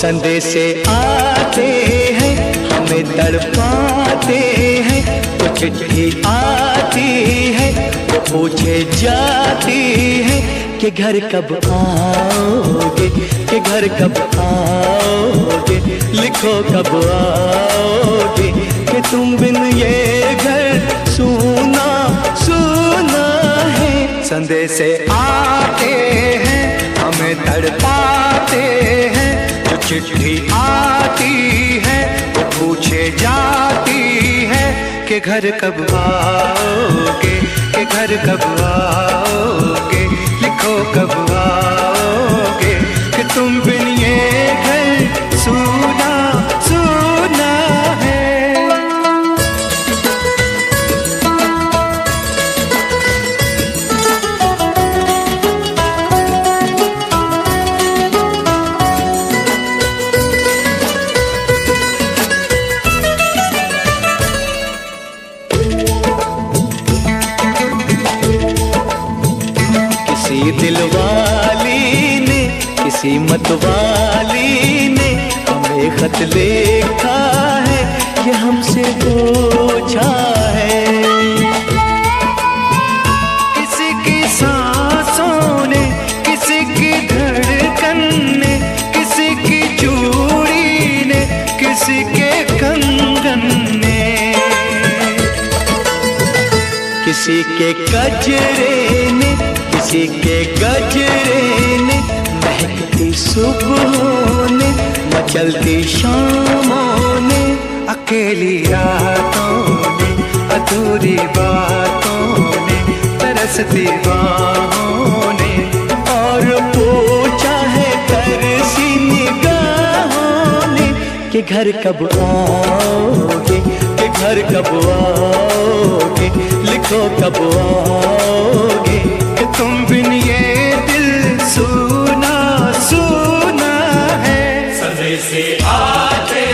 संदेशे आते हैं हमें तड़पाते हैं, तो चिट्ठी आती है वो पूछे जाती है कि घर कब आओगे, कि घर कब आओगे, लिखो कब आओगे, कि तुम बिन ये घर सूना सूना है। संदेशे आते हैं हमें तड़पाते हैं, जो चिट्ठी आती है वो पूछे जाती है कि घर कब आओगे, कि घर कब आओगे, लिखो कब आओगे, कि तुम बिन ये घर सूना सूना है। किसी दिलवाली ने, किसी मतवाली ने हमें खत लिखा है, ये हमसे पूछा है। किसी की सांसों ने, किसी की धड़कन ने, किसी की चूड़ी ने, किसी के कंगन ने, किसी के गजरे ने, किसी के गजरे ने, महकती सुबहों ने, मचलती शामों ने, अकेली रातों ने, अधूरी बातों ने, तरसती बाहों ने, और पूछा है तरसी निगाहों ने कि घर कब आओगे, कि घर कब आओगे, लिखो कब आओगे, कि तुम बिन ये दिल सूना सूना है। संदेशे आते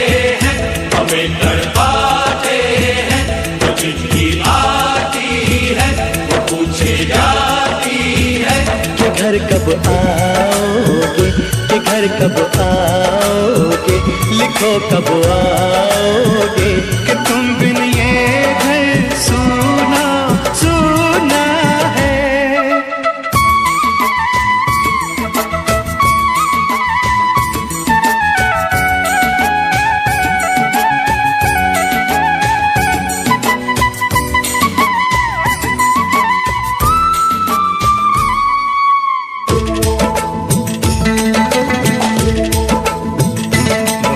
हैं हमें तड़पाते हैं, जो चिट्ठी आती है वो पूछे जाती है कि घर कब आओगे, कि घर कब आओगे, लिखो कब आओगे, कि तुम बिन ये घर सूना सूना है।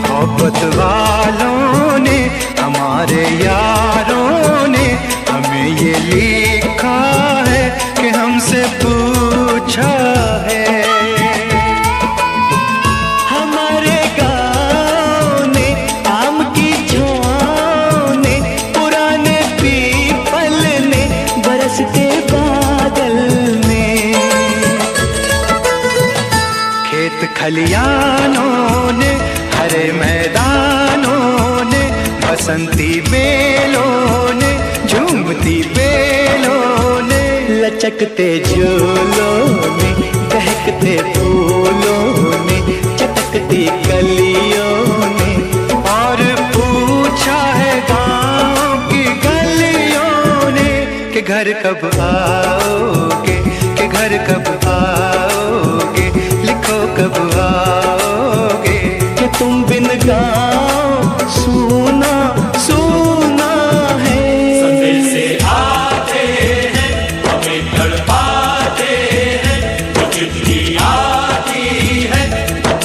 मोहब्बत वालों ने, हमारे यारों ने हमें ये लिखा है कि हमसे पूछा है। हमारे गाँव ने, आम की छाँव ने, पुराने पीपल ने, बरसते बादल ने, खेत खलियानों ने, हरे मैदानों ने, बसंती बेलों ने, झूमती बेलों ने, लचकते झूलों ने, दहकते फूलों ने, चटकती कलियों ने, और पूछा है गाँव की गलियों ने कि घर कब आओगे, कि घर कब आओगे, लिखो कब आओगे, कि तुम बिन गाँव सूना सूना है। संदेशे आते हैं हमें तड़पाते हैं, जो चिट्ठी आती है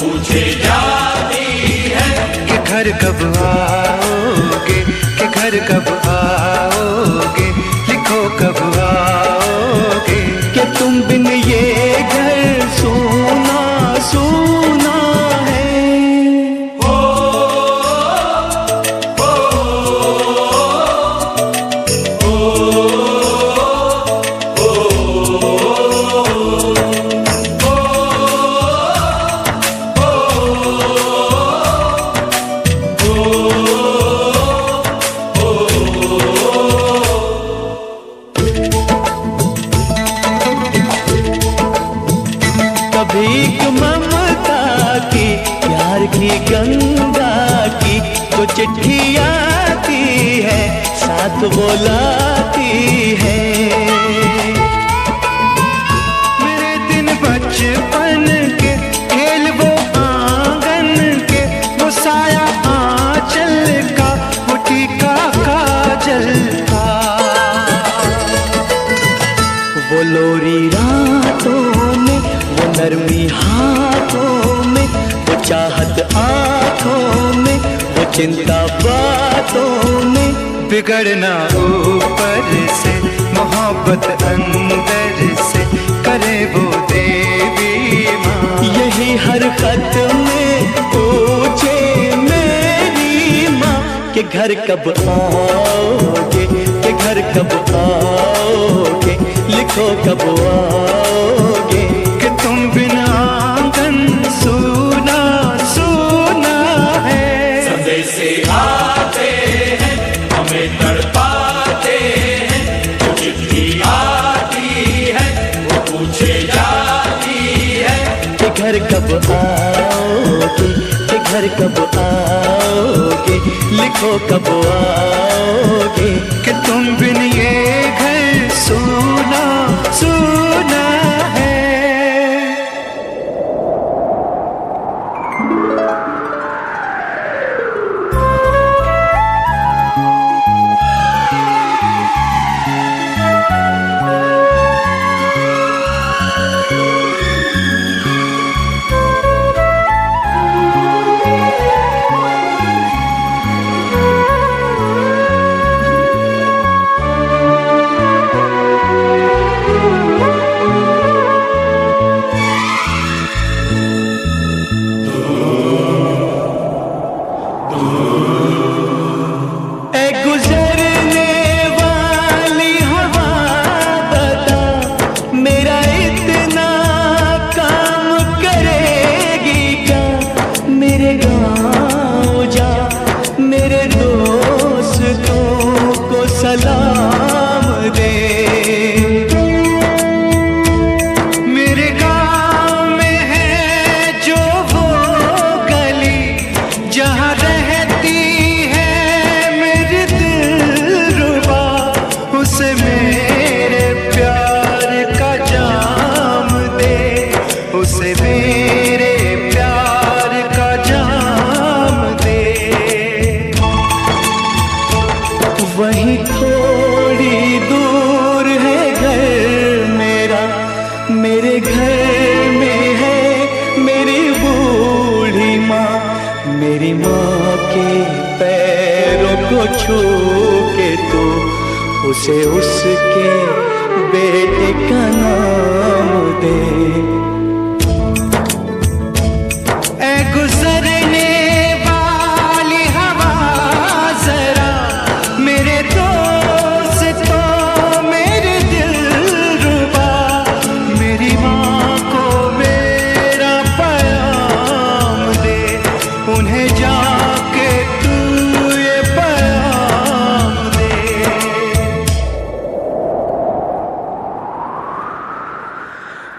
पूछे जाती है कि घर कब आओगे, कि घर कब आओगे, लिखो कब आओगे, कि तुम बिन ये घर सूना सूना है। ओ मीठी गंगा की जो चिट्ठी आती है साथ वो लाती है। मेरे दिन बचपन के खेल वो आंगन के, वो साया आंचल का, वो टीका काजल का, वो लोरी रातों में, वो नरमी हाथों में, वो चाहत आँखों में, वो चिंता बातों में। बिगड़ना ऊपर से, मोहब्बत अंदर से, करे वो देवी माँ। यही हर खत में पूछे मेरी माँ कि घर कब आओगे, कि घर कब आओगे, लिखो कब आओगे। कि तुम बिना आंगन सूना सूना है। संदेश आते हैं हमें तड़पाते हैं, जो चिट्ठी आती है वो पूछे जाती है कि घर कब आओगे, कि घर कब आओगे, लिखो कब आओगे। कि तुम बिन ये घर सूना सूना है। सलाम दे। मेरे गाँव में है जो वो गली जहाँ रहती है मेरी दिलरुबा, उसे मेरे प्यार का जाम दे, उसे मेरे प्यार का जाम दे। वहीं थोड़ी दूर है घर मेरा, मेरे घर में है मेरी बूढ़ी माँ। मेरी माँ के पैरों को छू के तो उसे उसके बेटे का नाम दे। ऐ गुजरने वाली हवा जरा मेरे दोस्तों मेरे दिलरुबा, मेरी माँ को मेरा पैगाम दे, उन्हें जाके तू ये पैगाम दे।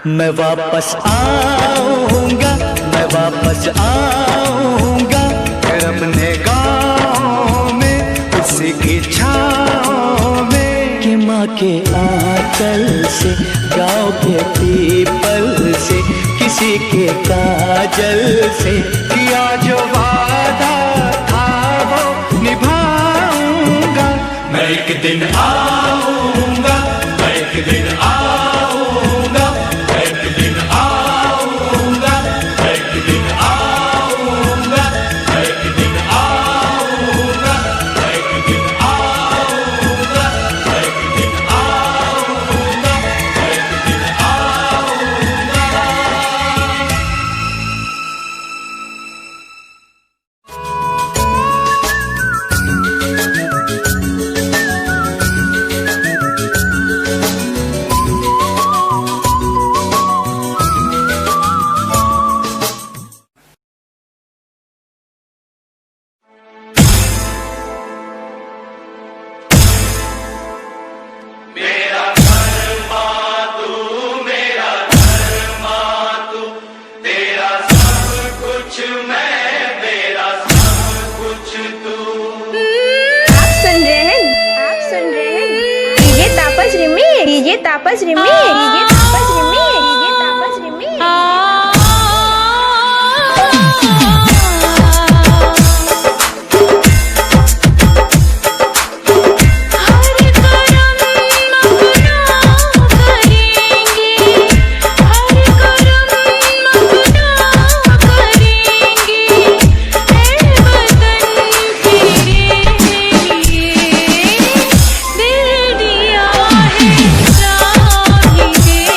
मैं वापस आऊँगा, मैं वापस आऊँगा, फिर अपने गाँव में उसी की छाँव में। कि माँ के आंचल से, गाँव के पीपल से, किसी के काजल से किया जो वादा था वो निभाऊंगा। मैं एक दिन आऊंगा, मैं एक दिन आऊंगा, मैं एक दिन आऊंगा, मैं एक दिन आऊंगा, मैं एक दिन आऊंगा, मैं एक दिन आऊंगा, मैं एक दिन आऊंगा, मैं एक दिन आऊंगा। डीजे तापस रिमी, डीजे तापस रिमी, डीजे तापस रिमी। दिल दिया है, जा भी दे।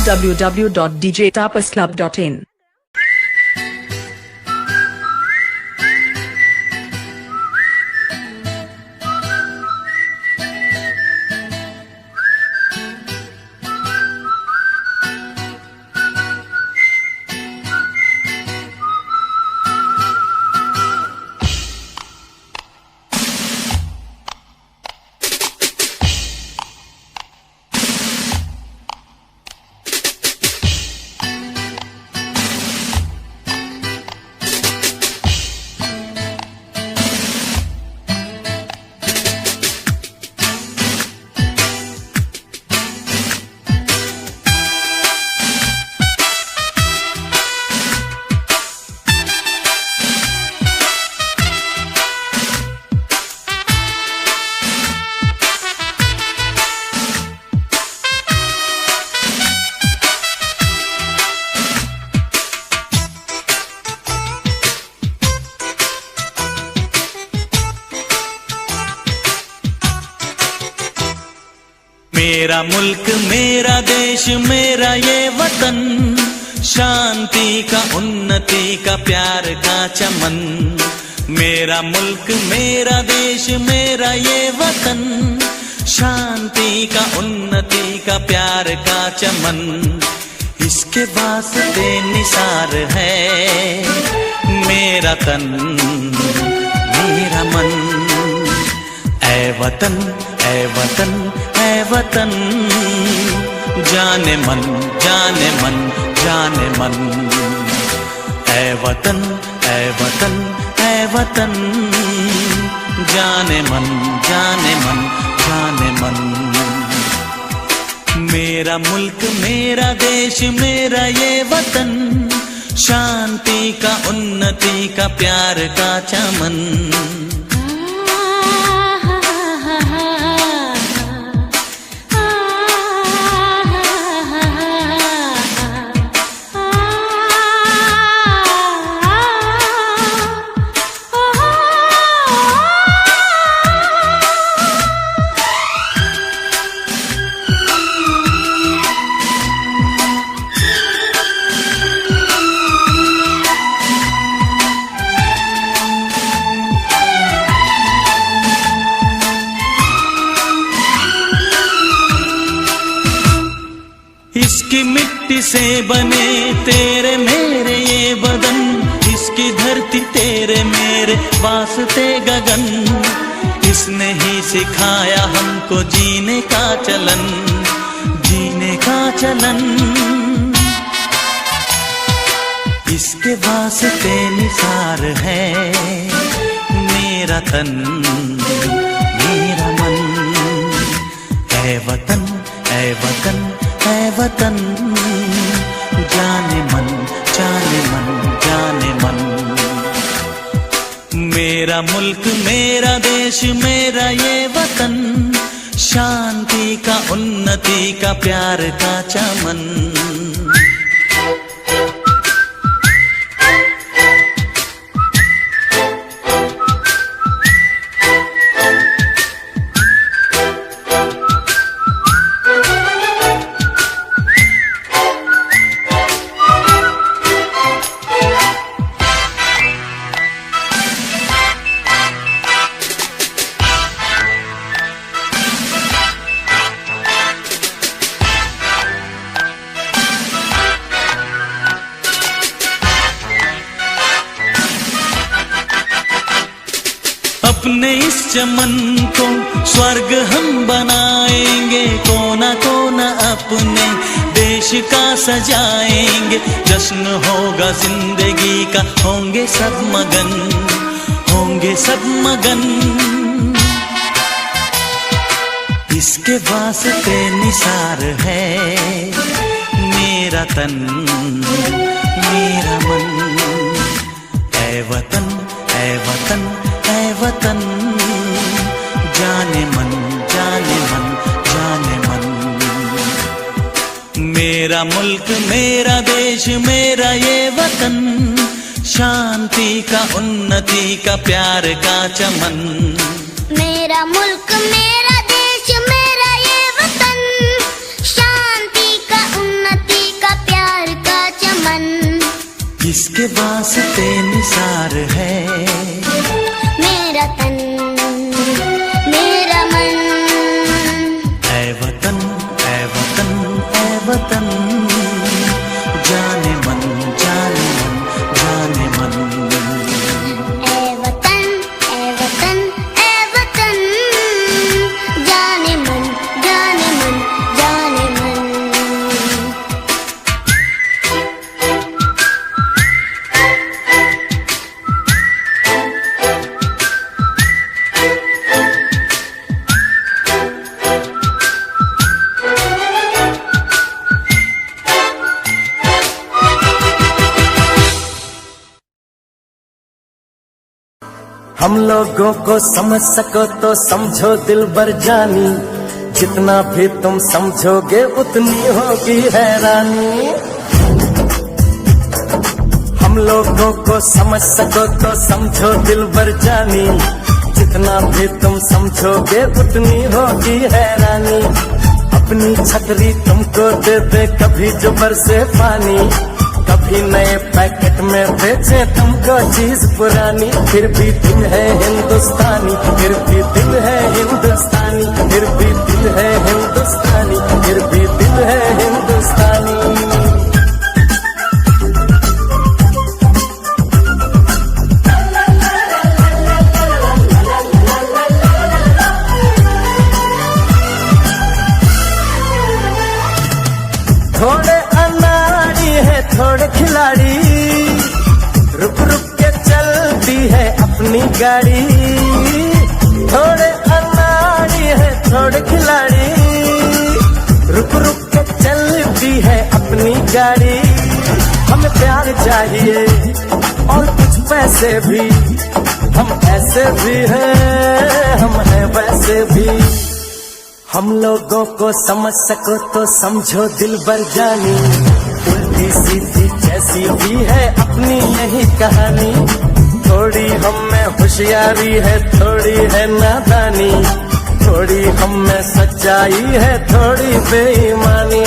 www.djtapasclub.in. मेरा मुल्क मेरा देश मेरा ये वतन, शांति का उन्नति का प्यार का चमन। मेरा मुल्क मेरा देश मेरा ये वतन, शांति का उन्नति का प्यार का चमन। इसके वास्ते निसार है मेरा तन मेरा मन। ऐ वतन ऐ वतन ऐ वतन, जाने मन जाने मन जाने मन। ऐ वतन ऐ वतन ऐ वतन, जाने मन जाने मन जाने मन। मेरा मुल्क मेरा देश मेरा ये वतन, शांति का उन्नति का प्यार का चमन। इसकी मिट्टी से बने तेरे मेरे ये बदन, इसकी धरती तेरे मेरे वास्ते गगन। इसने ही सिखाया हमको जीने का चलन जीने का चलन। इसके वास्ते निसार है मेरा तन मेरा मन। ऐ वतन ऐ वतन ऐ वतन, जाने मन जाने मन जाने मन। मेरा मुल्क मेरा देश मेरा ये वतन, शांति का उन्नति का प्यार का चमन। अपने इस चमन को स्वर्ग हम बनाएंगे, कोना कोना अपने देश का सजाएंगे। जश्न होगा जिंदगी का, होंगे सब मगन होंगे सब मगन। इसके वास्ते निसार है मेरा तन मेरा मन। ऐ वतन ऐ वतन ऐ वतन, जाने मन जाने मन जाने मन। मेरा मुल्क मेरा देश मेरा ये वतन, शांति का उन्नति का प्यार का चमन। मेरा मुल्क मेरा देश मेरा ये वतन, शांति का उन्नति जिसके वास्ते निसार है। मेरा तन मेरा मन, ऐ वतन ऐ वतन ऐ वतन, जाने मन जाने मन जाने मन। ऐ वतन ऐ वतन ऐ वतन, जाने मन जाने मन जाने मन। हम लोगों को समझ सको तो समझो दिलबर जानी, जितना भी तुम समझोगे उतनी होगी हैरानी। हम लोगों को समझ सको तो समझो दिलबर जानी, जितना भी तुम समझोगे उतनी होगी हैरानी। अपनी छतरी तुमको दे दे कभी जो बरसे पानी, कभी नए पैकेट में बेचे तुमको चीज पुरानी। फिर भी दिल है हिंदुस्तानी, फिर भी दिल है हिंदुस्तानी, फिर भी दिल है हिंदुस्तानी, फिर भी दिल है हिंदुस्तानी। थोड़े अनाड़ी है थोड़े खिलाड़ी, रुक रुक के चलती है अपनी गाड़ी। थोड़े अनाड़ी है थोड़े खिलाड़ी, रुक रुक के चलती है अपनी गाड़ी। हमें प्यार चाहिए और कुछ पैसे भी, हम ऐसे भी हैं हम हैं वैसे भी। हम लोगों को समझ सको तो समझो दिलबर जानी, उल्टी सीधी जैसी भी है अपनी यही कहानी। थोड़ी हम में होशियारी है थोड़ी है नादानी, थोड़ी हम में सच्चाई है थोड़ी बेईमानी।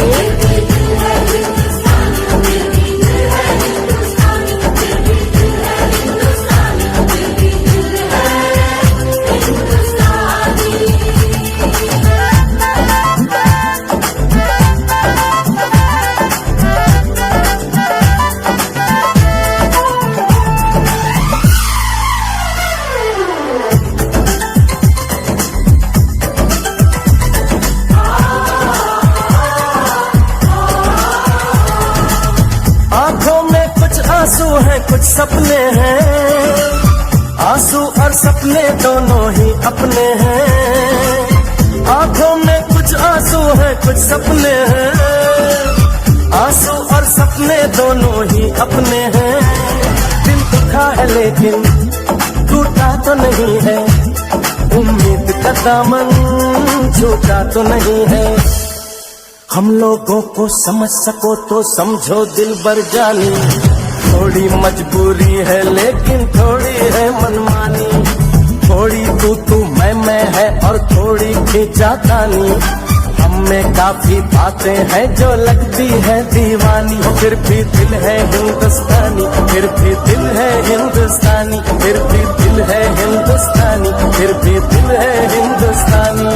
आंसू हैं कुछ सपने हैं, आंसू और सपने दोनों ही अपने हैं। आंखों में कुछ आंसू हैं कुछ सपने हैं, आंसू और सपने दोनों ही अपने हैं। दिल दुखा है लेकिन टूटा तो नहीं है, उम्मीद का दामन छूटा तो नहीं है। हम लोगों को समझ सको तो समझो दिलबर जानी, थोड़ी मजबूरी है लेकिन थोड़ी है मनमानी। थोड़ी तू मैं है और थोड़ी खींचातानी, हम में काफी बातें हैं जो लगती है दीवानी। फिर भी दिल है हिंदुस्तानी, फिर भी दिल है हिंदुस्तानी, फिर भी दिल है हिंदुस्तानी, फिर भी दिल है हिंदुस्तानी।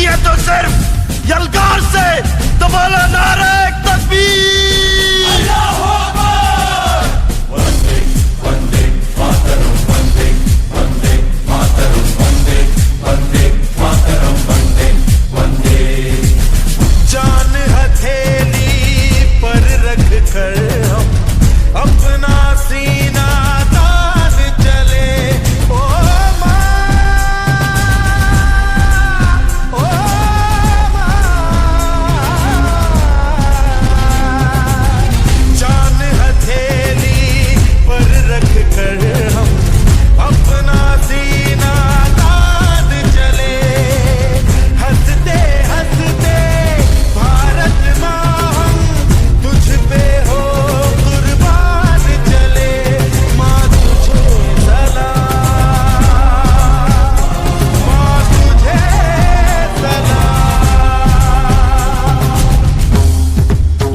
नहीं है तो सिर्फ यलगार से तो बोलो नारे तकबीर। अल्लाहू अकबर। वंदे वंदे मातरम, वंदे वंदे मातरम, वंदे वंदे मातरम, वंदे वंदे। जान हथेली पर रख कर हम अपना सीना तान चले। ओ माँ, ओ माँ, जान हथेली पर रख कर हम अपना सीना तान चले। हंसते हंसते भारत माँ हम तुझ पे हो कुर्बान चले। माँ तुझे सलाम, माँ तुझे सलाम।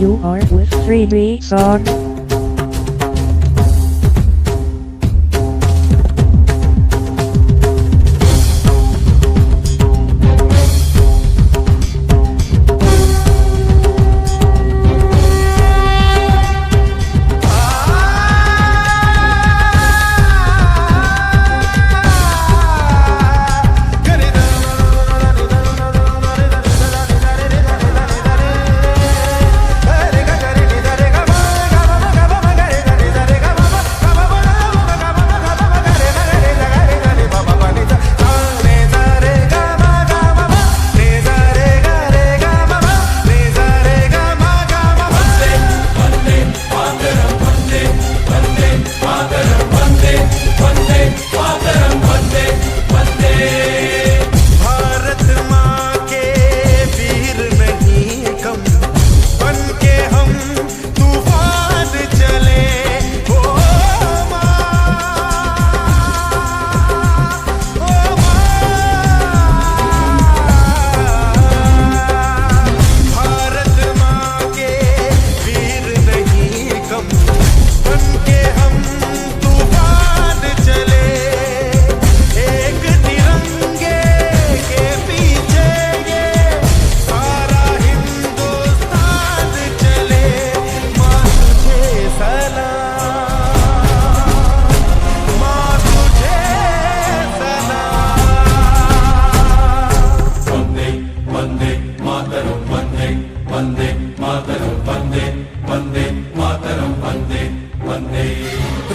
You are with 3D song. Bharat माँ के वीर नहीं कम, बन के हम तूफान चले। ओ माँ, ओ माँ, भारत माँ के वीर नहीं कम, बन के हम तूफान चले। एक तिरंगे के पीछे ये सारा हिंदुस्तान चले। माँ तुझे सलाम, माँ तुझे सलाम। वंदे वंदे मातरम, वंदे वंदे मातरम, वंदे वंदे मातरम, वंदे वंदे।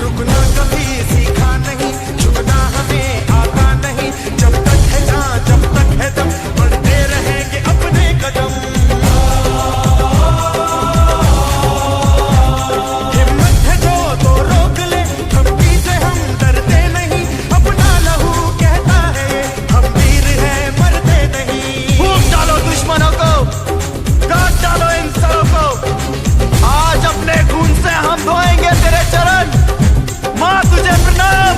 रुकना कभी सीखा नहीं, झुकना हमें आता नहीं। जब तक है जान, जब तक है दम, बढ़ते रहेंगे अपने कदम। हिम्मत है जो तो रोक ले, धमकी से हम डरते नहीं। अपना लहू कहता है हम वीर हैं, मरते नहीं। फूंक डालो दुश्मनों को, काट डालो इन सबों को। आज अपने खून से हम धोएंगे तेरे चरण। माँ तुझे प्रणाम,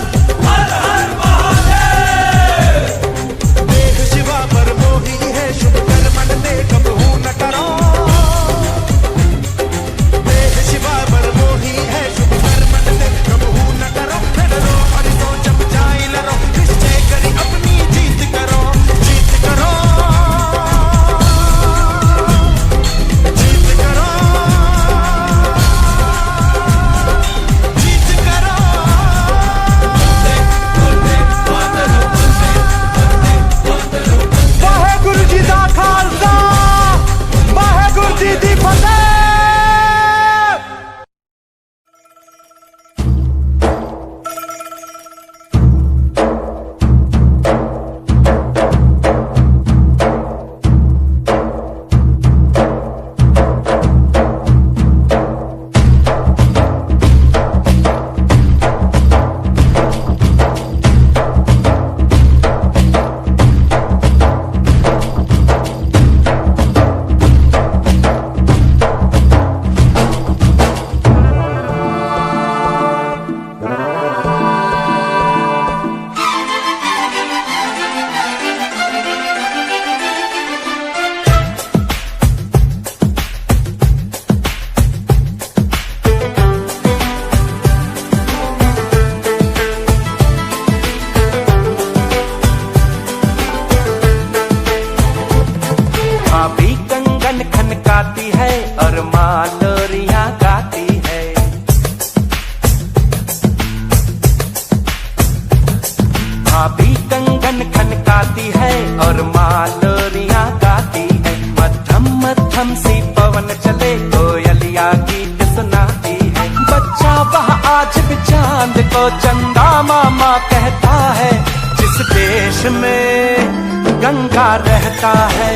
चांद को चंदा मामा कहता है, जिस देश में गंगा रहता है,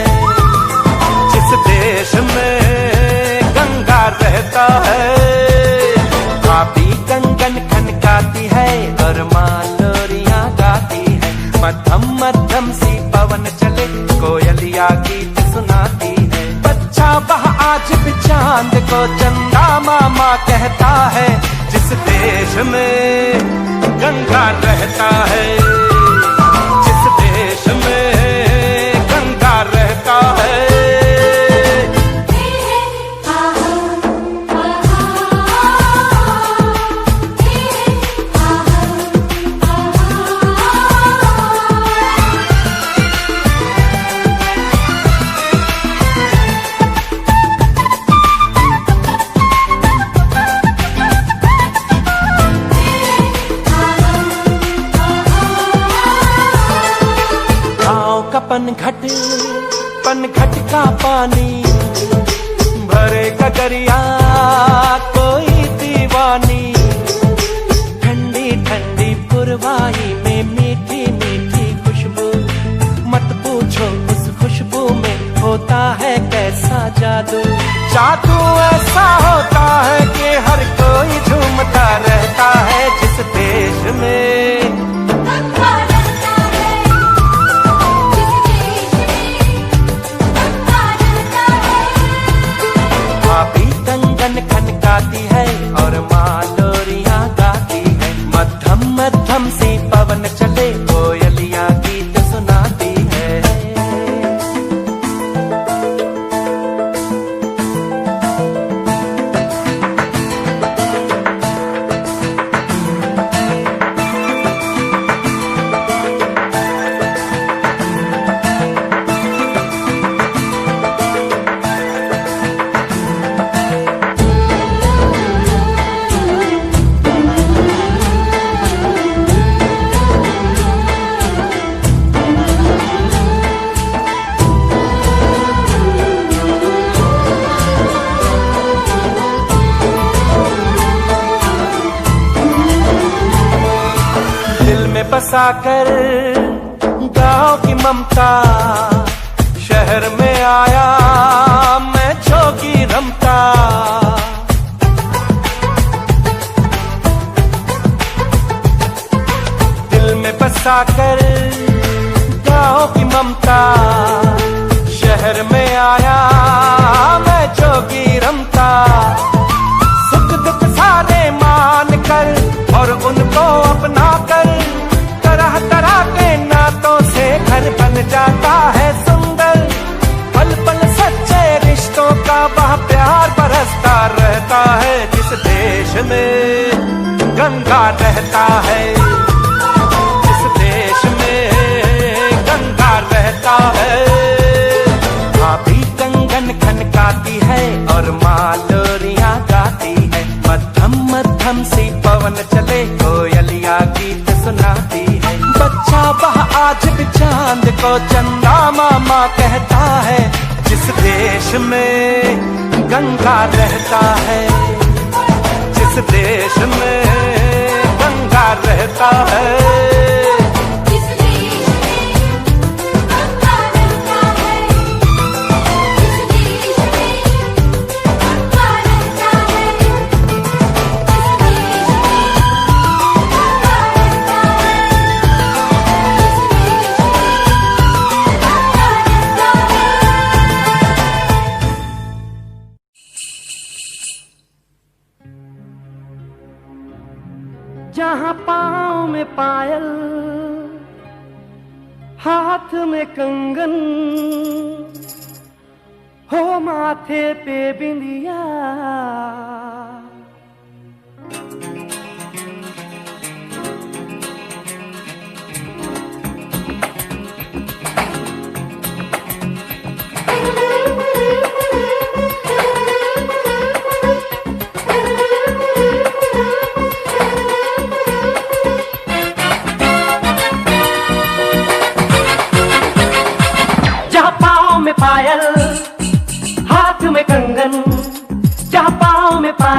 जिस देश में गंगा रहता है। भाभी कंगन खनकाती है और माँ लोरियां गाती है, मध्यम मध्यम सी पवन चले कोयलिया गीत सुनाती है। बच्चा वह आज भी चांद को चंदा मामा कहता है, जिस देश में गंगा रहता है, जिस देश में गंगा रहता है। पनघट का पानी भरे गगरिया कोई दीवानी, ठंडी ठंडी पुरवाई में मीठी मीठी खुशबू, मत पूछो उस खुशबू में होता है कैसा जादू। जादू ऐसा होता है कि हर कोई झूमता रहता है, जिस देश में खनकाती है और माँ लोरियां गाती है, मध्यम मध्यम सी पवन चले कोयलियां गीत सुनाती है। बसाकर गांव की ममता, शहर में आया मैं जोगी रमता। दिल में बसाकर गांव की ममता, शहर में आया मैं जोगी रमता। सुख दुख सारे मान कर और उनको अपना कर, तरह तरह के नातों से घर बन जाता है सुंदर। पल पल सच्चे रिश्तों का वह प्यार बरसता रहता है, जिस देश में गंगा रहता है, जिस देश में गंगा रहता है। भाभी कंगन खनकाती है और माँ लोरियां गाती है, मध्यम मध्यम सी पवन चले कोयलिया गीत सुनाती है। बच्चा वह आज भी चांद को चंदा मामा कहता है, जिस देश में गंगा रहता है, जिस देश में गंगा रहता है। जहाँ पाँव में पायल, हाथ में कंगन, हो माथे पे बिंदिया, पायल हाथ में कंगन, जहाँ पाँव में पायल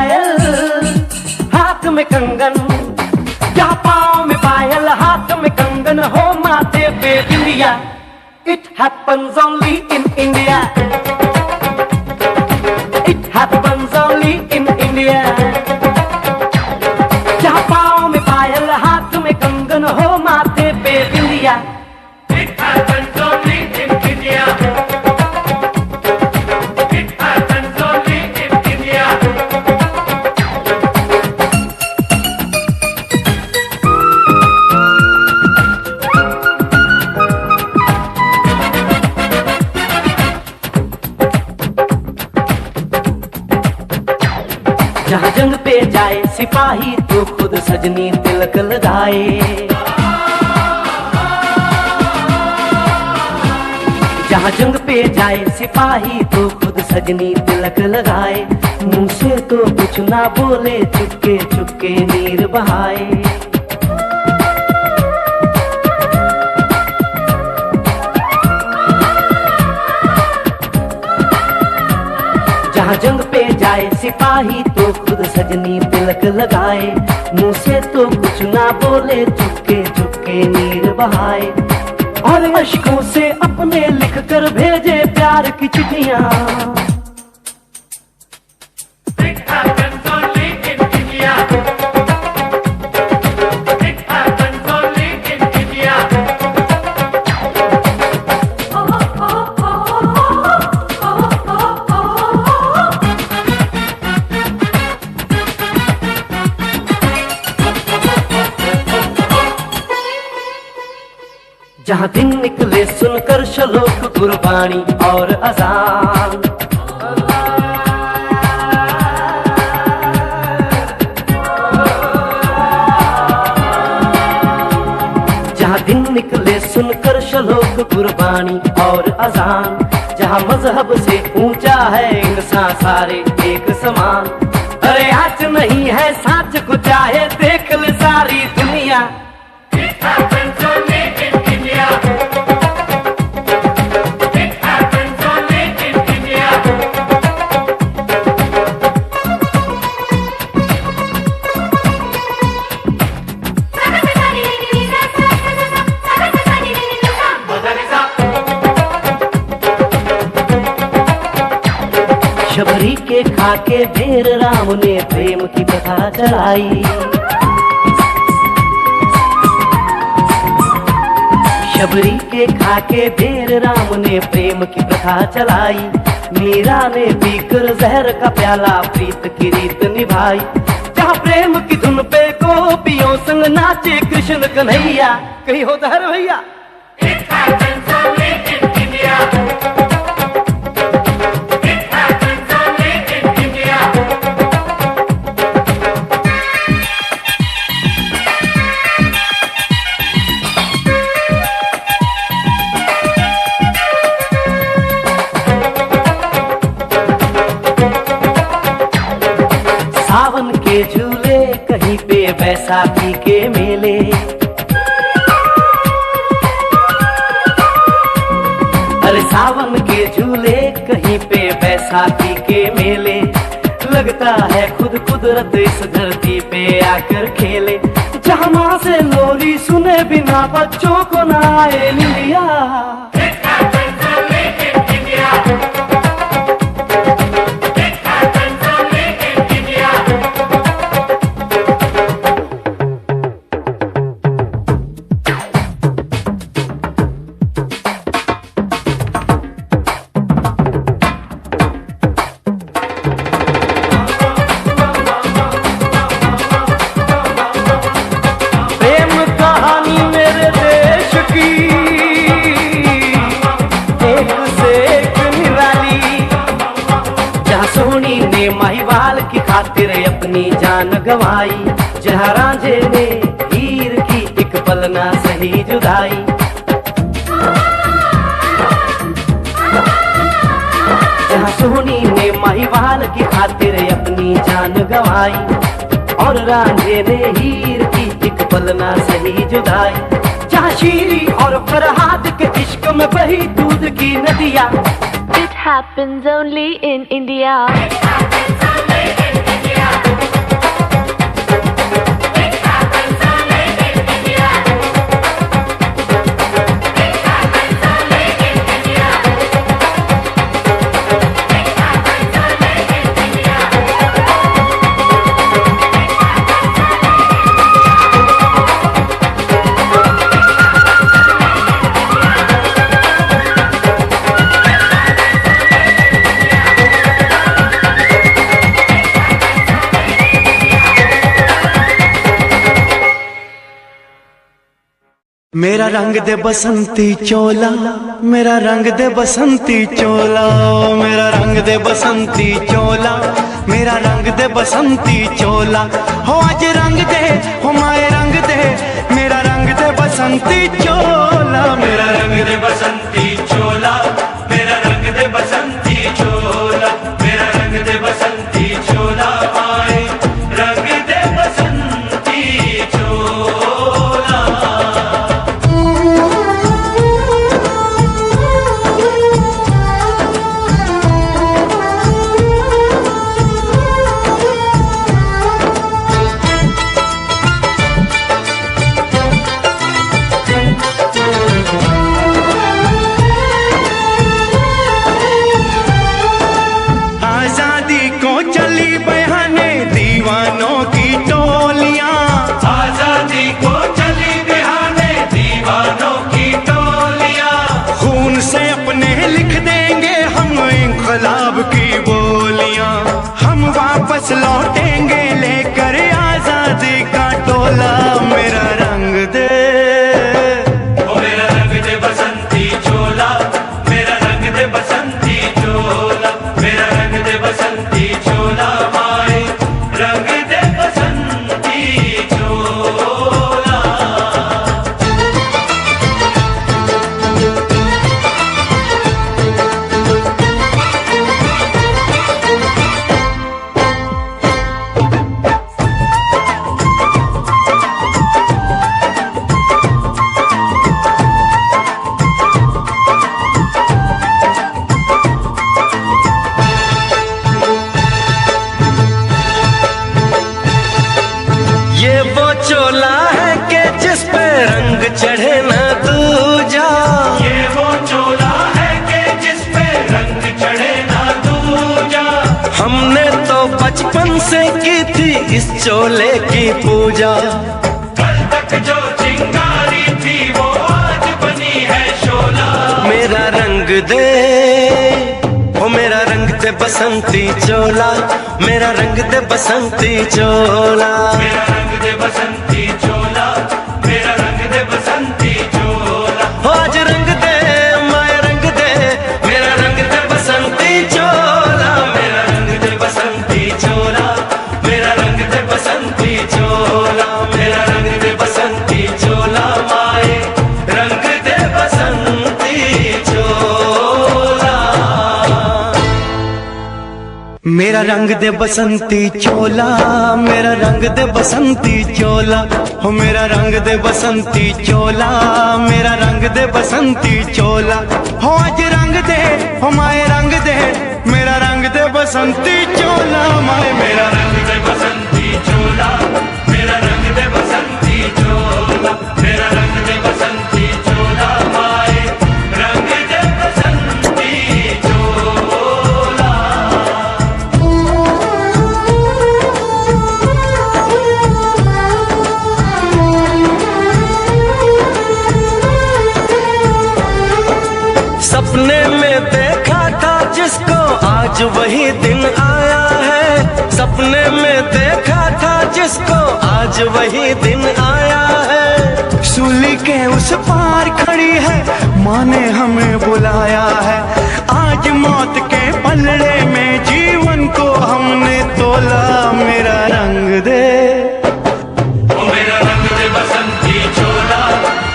बेबिंदिया। It happens only in India. It happens only in India. जहाँ पाँव में पायल, हाथ में कंगन हो, माथे पे बिंदिया। It happens only in India. It happens only in India. जहाँ जंग पे जाए सिपाही तो खुद सजनी तिलक लगाए। जहाँ जंग पे जाए सिपाही तो खुद सजनी तिलक लगाए। मुंह से तो कुछ ना बोले, चुपके चुपके नीर बहाए। जहाँ जंग पे जाए सिपाही तो खुद सजनी तिलक लगाए। मुंह से तो कुछ ना बोले, चुपके चुपके नीर बहाए। और अश्कों से अपने लिख कर भेजे प्यार की चिट्ठियां। It happens only in India. It happens only in India. जहाँ दिन निकले सुनकर श्लोक गुरबाणी और अजान। जहाँ दिन निकले सुनकर श्लोक गुरबाणी और अजान। जहाँ मजहब से ऊंचा है इंसान सारे एक समान। अरे आज नहीं है साच को चाहे देख ले सारी दुनिया। It happens only in India. It happens only in India. Shabari के खाके बेर राम ने प्रेम की कथा चलाई। शबरी के खाके बेर राम ने प्रेम की प्रथा चलाई। मीरा ने पीकर जहर का प्याला प्रीत की रीत निभाई। जहाँ प्रेम की धुन पे गोपियों संग नाचे कृष्ण कन्हैया। कहीं होता है भैया। It happens only in India. It happens only in India. सावन के झूले कहीं पे बैसाखी के मेले। अरे सावन के झूले कहीं पे बैसाखी के मेले। लगता है खुद कुदरत इस धरती पे आकर खेले। जहाँ माँ से लोरी सुने बिना बच्चों को ना आए निंदिया। It happens only in India. It happens only in India. प्रेम कहानी मेरे देश की एक से एक निराली। जहाँ सोनी ने महिवाल की खातिर अपनी जान गंवाई। जहाँ रांझे ने हीर की एक पल ना सही जुदाई। जहाँ सोनी ने महिवाल की खातिर अपनी जान गंवाई। और रांझे ने हीर की एक पल ना सही जुदाई। जहाँ शीरी और फरहाद के इश्क में बही दूध की नदियाँ। It happens only in India. It happens only in India. It happens only in India. मेरा रंग दे बसंती चोला, मेरा रंग दे बसंती चोला, मेरा रंग दे बसंती चोला, मेरा रंग दे बसंती चोला। हो आज रंग दे, हो माए रंग दे, मेरा रंग दे बसंती चोला, मेरा रंग दे बसंती चोला, मेरा रंग दे बसंती चोला, मेरा रंग दे बसंती चोला, माए रंग दे बसंती चोला। इंकलाब की बोलियां हम वापस लौटेंगे लेकर आजादी का टोला। मेरा रंग दे, ओ मेरा रंग दे बसंती चोला, मेरा रंग दे बसंती चोला, मेरा रंग दे बसंती चोला, माए रंग दे बसंती चोला। चोला है कि जिस पे रंग चढ़े न दूजा, ये वो चोला है कि जिस पे रंग चढ़े न दूजा। हमने तो बचपन से की थी इस चोले की पूजा, कल तक जो चिंगारी थी वो आज बनी है शोला। मेरा रंग दे, ओ मेरा रंग दे बसंती चोला, मेरा रंग दे बसंती चोला, मेरा रंग दे बसंती चोला, मेरा रंग दे बसंती चोला। हो आज रंग दे, माया रंग दे, मेरा रंग दे बसंती चोला, मेरा रंग दे बसंती चोला, मेरा रंग दे बसंती चोला, मेरा रंग दे बसंती चोला, माए रंग दे बसंती चोला। मेरा रंग दे बसंती चोला, मेरा रंग दे बसंती चोला, हो मेरा रंग दे बसंती चोला, मेरा रंग दे बसंती चोला। हो आज रंग दे, हो माए रंग दे, मेरा रंग दे बसंती चोला, माए मेरा रंग दे बसंती चोला, मेरा रंग दे बसंती चोला, मेरा रंग दे बसंती चोला, माए रंग दे बसंती चोला। सपने में देखा था जिसको आज वही दिन आया है, सपने में देखा था जिसको आज वही दिन आया है। सूली के उस पार खड़ी है, माँ ने हमें बुलाया है। आज मौत के पलड़े में जीवन को हमने तोला। मेरा रंग दे, ओ मेरा रंग दे बसंती चोला,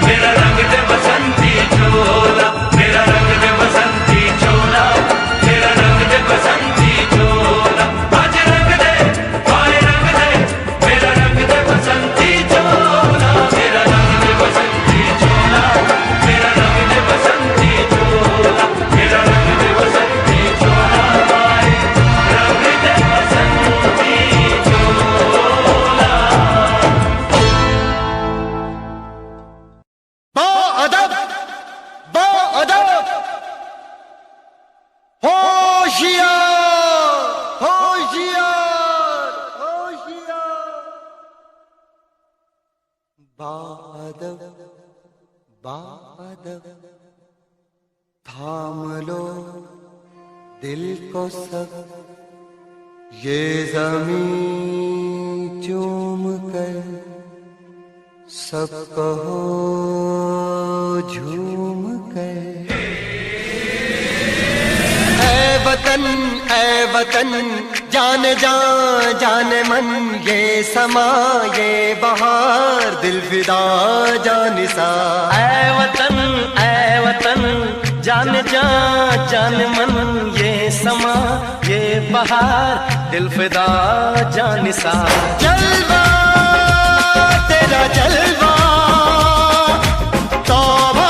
मेरा रंग दे बसंती चोला, मेरा रंग दे बसंती चोला, मेरा रंग दे बसंती चोला। आज रंग दे, माए रंग दे, मेरा रंग दे बसंती चोला, मेरा रंग दे बसंती चोला, मेरा रंग दे बसंती चोला, मेरा रंग दे बसंती चोला, माए रंग दे बसंती चोला। अदब, अदब, होशियार, होशियार, होशियार। बादब, बादब, थाम लो दिल को सब, ये ज़मीं चूम कर सब कहो झूम कर। ऐ वतन जाने जा जाने मन, ये समा ये बहार दिल फिदा जानिसा। ऐ वतन जाने जा जाने मन, ये समा ये बहार दिल फिदा जानिसा। जलवा तेरा जलवा, तौबा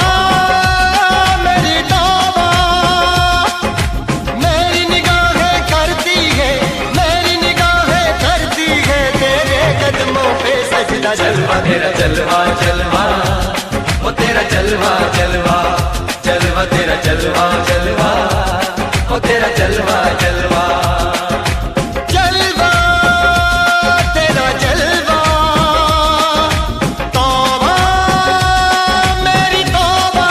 मेरी तौबा, मेरी निगाहें करती है, मेरी निगाहें करती है तेरे कदमों पे सजदा। जलवा तेरा जलवा जलवा, वो तेरा जलवा जलवा, जलवा तेरा जलवा जलवा, वो तेरा जलवा जलवा। जलवा तेरा जलवा, तौबा मेरी तौबा।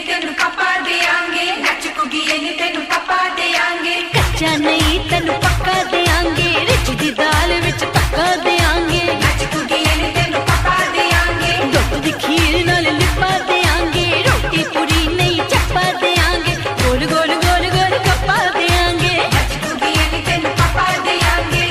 तेनु पापा देंगे, तेनु पापा देंगे। कच्चा नहीं तेनु पक्का देंगे, रिच दी दाल विच पक्का देंगे। तेनु पापा देंगे, दुध दी खीर नाल लिपा देंगे, रोटी पूरी नहीं चप्पा देंगे, गोल गोल गोल गोल कप्पा देंगे। तेनु पापा देंगे।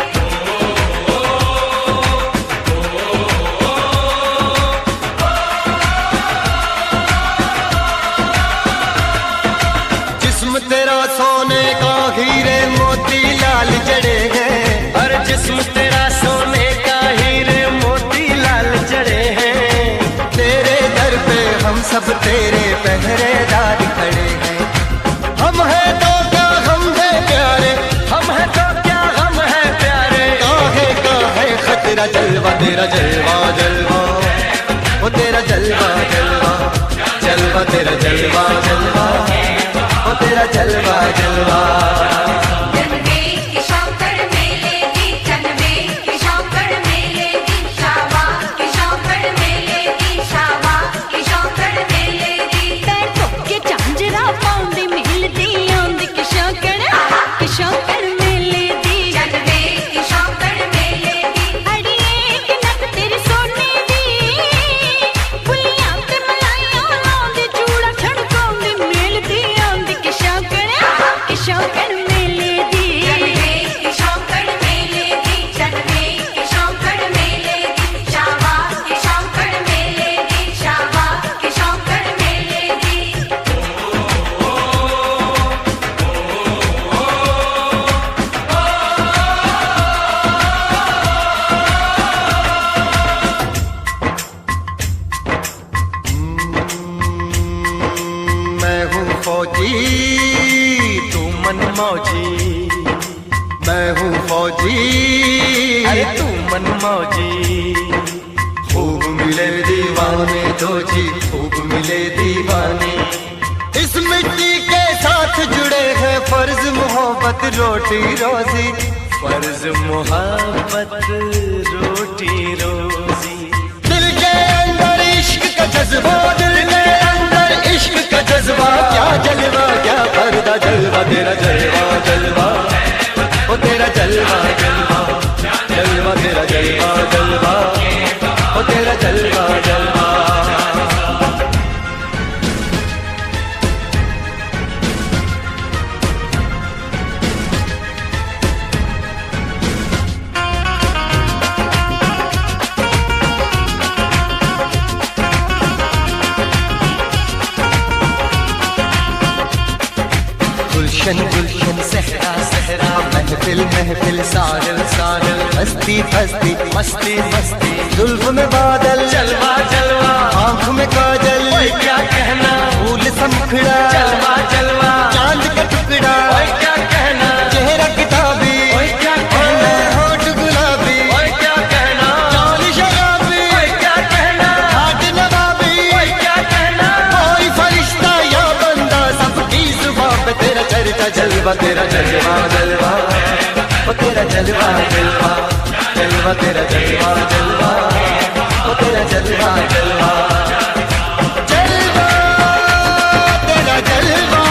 जिस्म तेरा सोने का हीरे मोती लाल जड़े हैं, और जिस्म तेरा सोने का हीरे मोती लाल जड़े हैं। तेरे दर पे हम सब तेरे पहरेदार खड़े हैं। हम हैं तो क्या हम हैं प्यारे, हम है तो क्या हम है प्यारे। काहे का है खतरा। जलवा तेरा जलवा जलवा, वो तेरा जलवा जलवा, जलवा तेरा जलवा जलवा, वो तेरा जलवा जलवा। जनवे की शौकड़ मेले की, जनवे की शौकड़ मेले की, शावा की शौकड़ मेले की, शावा की शौकड़ मेले की। पैर ठोके झांजरा पाउंदी मिलदी आंदी कि शौकड़ मेले दी। जनवे की शौकड़ मेले की। अड़िए कि नक तेरी सोने दी, फुलियां ते मलाइयां लाउंदी, चूड़ा छड़काउंदी मिलदी आंदी कि शौकड़ मेले दी। जनवे की शौकड़ मेले की, जनवे की शौकड़ मेले की, शावा की शौकड़ मेले की, शावा की शौकड़ मेले की। मैं हूँ फौजी, तू मन मौजी, मैं हूँ फौजी, अरे तू मन मौजी। खूब मिले दीवाने दो जी, खूब मिले दीवाने। इस मिट्टी के साथ जुड़े हैं फर्ज मोहब्बत रोटी रोजी। फर्ज मोहब्बत रोटी रोजी। दिल के अंदर इश्क का जज्बा, दिल के अंदर इश्क का जज्बा। क्या जलवा क्या पर्दा, जलवा तेरा जलवा जलवा, वो तेरा जलवा जलवा, जलवा तेरा जलवा जलवा, वो तेरा जलवा जलवा। गुलशन गुलशन सहरा सहरा, महफिल महफिल साहिल साहिल, हस्ती हस्ती मस्ती मस्ती, जुल्फ में बादल, जलवा जलवा, आँख में काजल, ओए क्या कहना, फूल समखड़ा, जलवा जलवा, चांद का टुकड़ा, ओए क्या कहना, चेहरा किताबी, ओए क्या कहना, होठ गुलाबी, ओए क्या कहना, चाल शराबी, ओए क्या कहना, हाथ नवाबी, ओए क्या कहना। कोई फरिश्ता या बंदा, सबकी जुबान पे तेरा चर्चा। जलवा तेरा जलवा जलवा, वो तेरा जलवा जलवा, जलवा तेरा जलवा जलवा, वो तेरा जलवा जलवा। जलवा तेरा जलवा,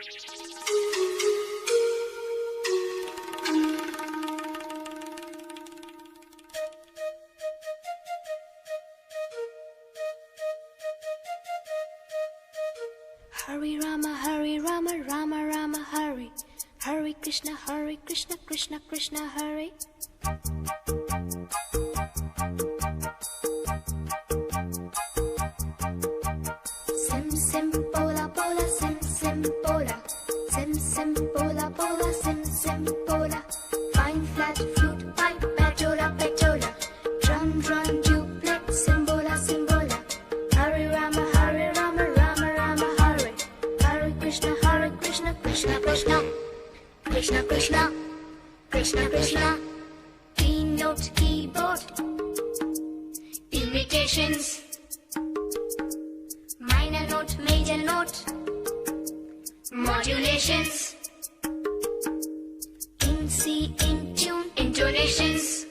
Hare Rama, Hare Rama, Rama Rama, Hare. Hare Krishna, Krishna Krishna, Hare. Sim sim pola pola, sim sim pola. Sim sim pola pola, sim sim pola. Fine flat flute pipe, petola petola. Drum drum duplex, simbola simbola. Hare Rama, Hare Rama, Rama Rama, Hare. Hare Krishna, Krishna Krishna. Krishna Krishna, Krishna Krishna. Keynote keyboard. Imitations. Minor note, major note. Modulations. In C, in tune, intonations.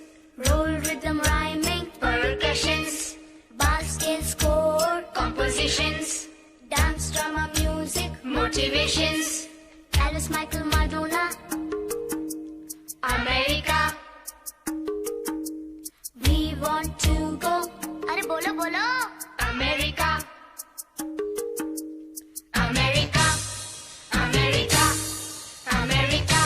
Roll rhythm, rhyming, percussions. Bar scale, score, compositions. Dance, drama, music, motivations. Alice, Michael, Madonna. America. We want to go. Arey bolo bolo. America. America. America. America.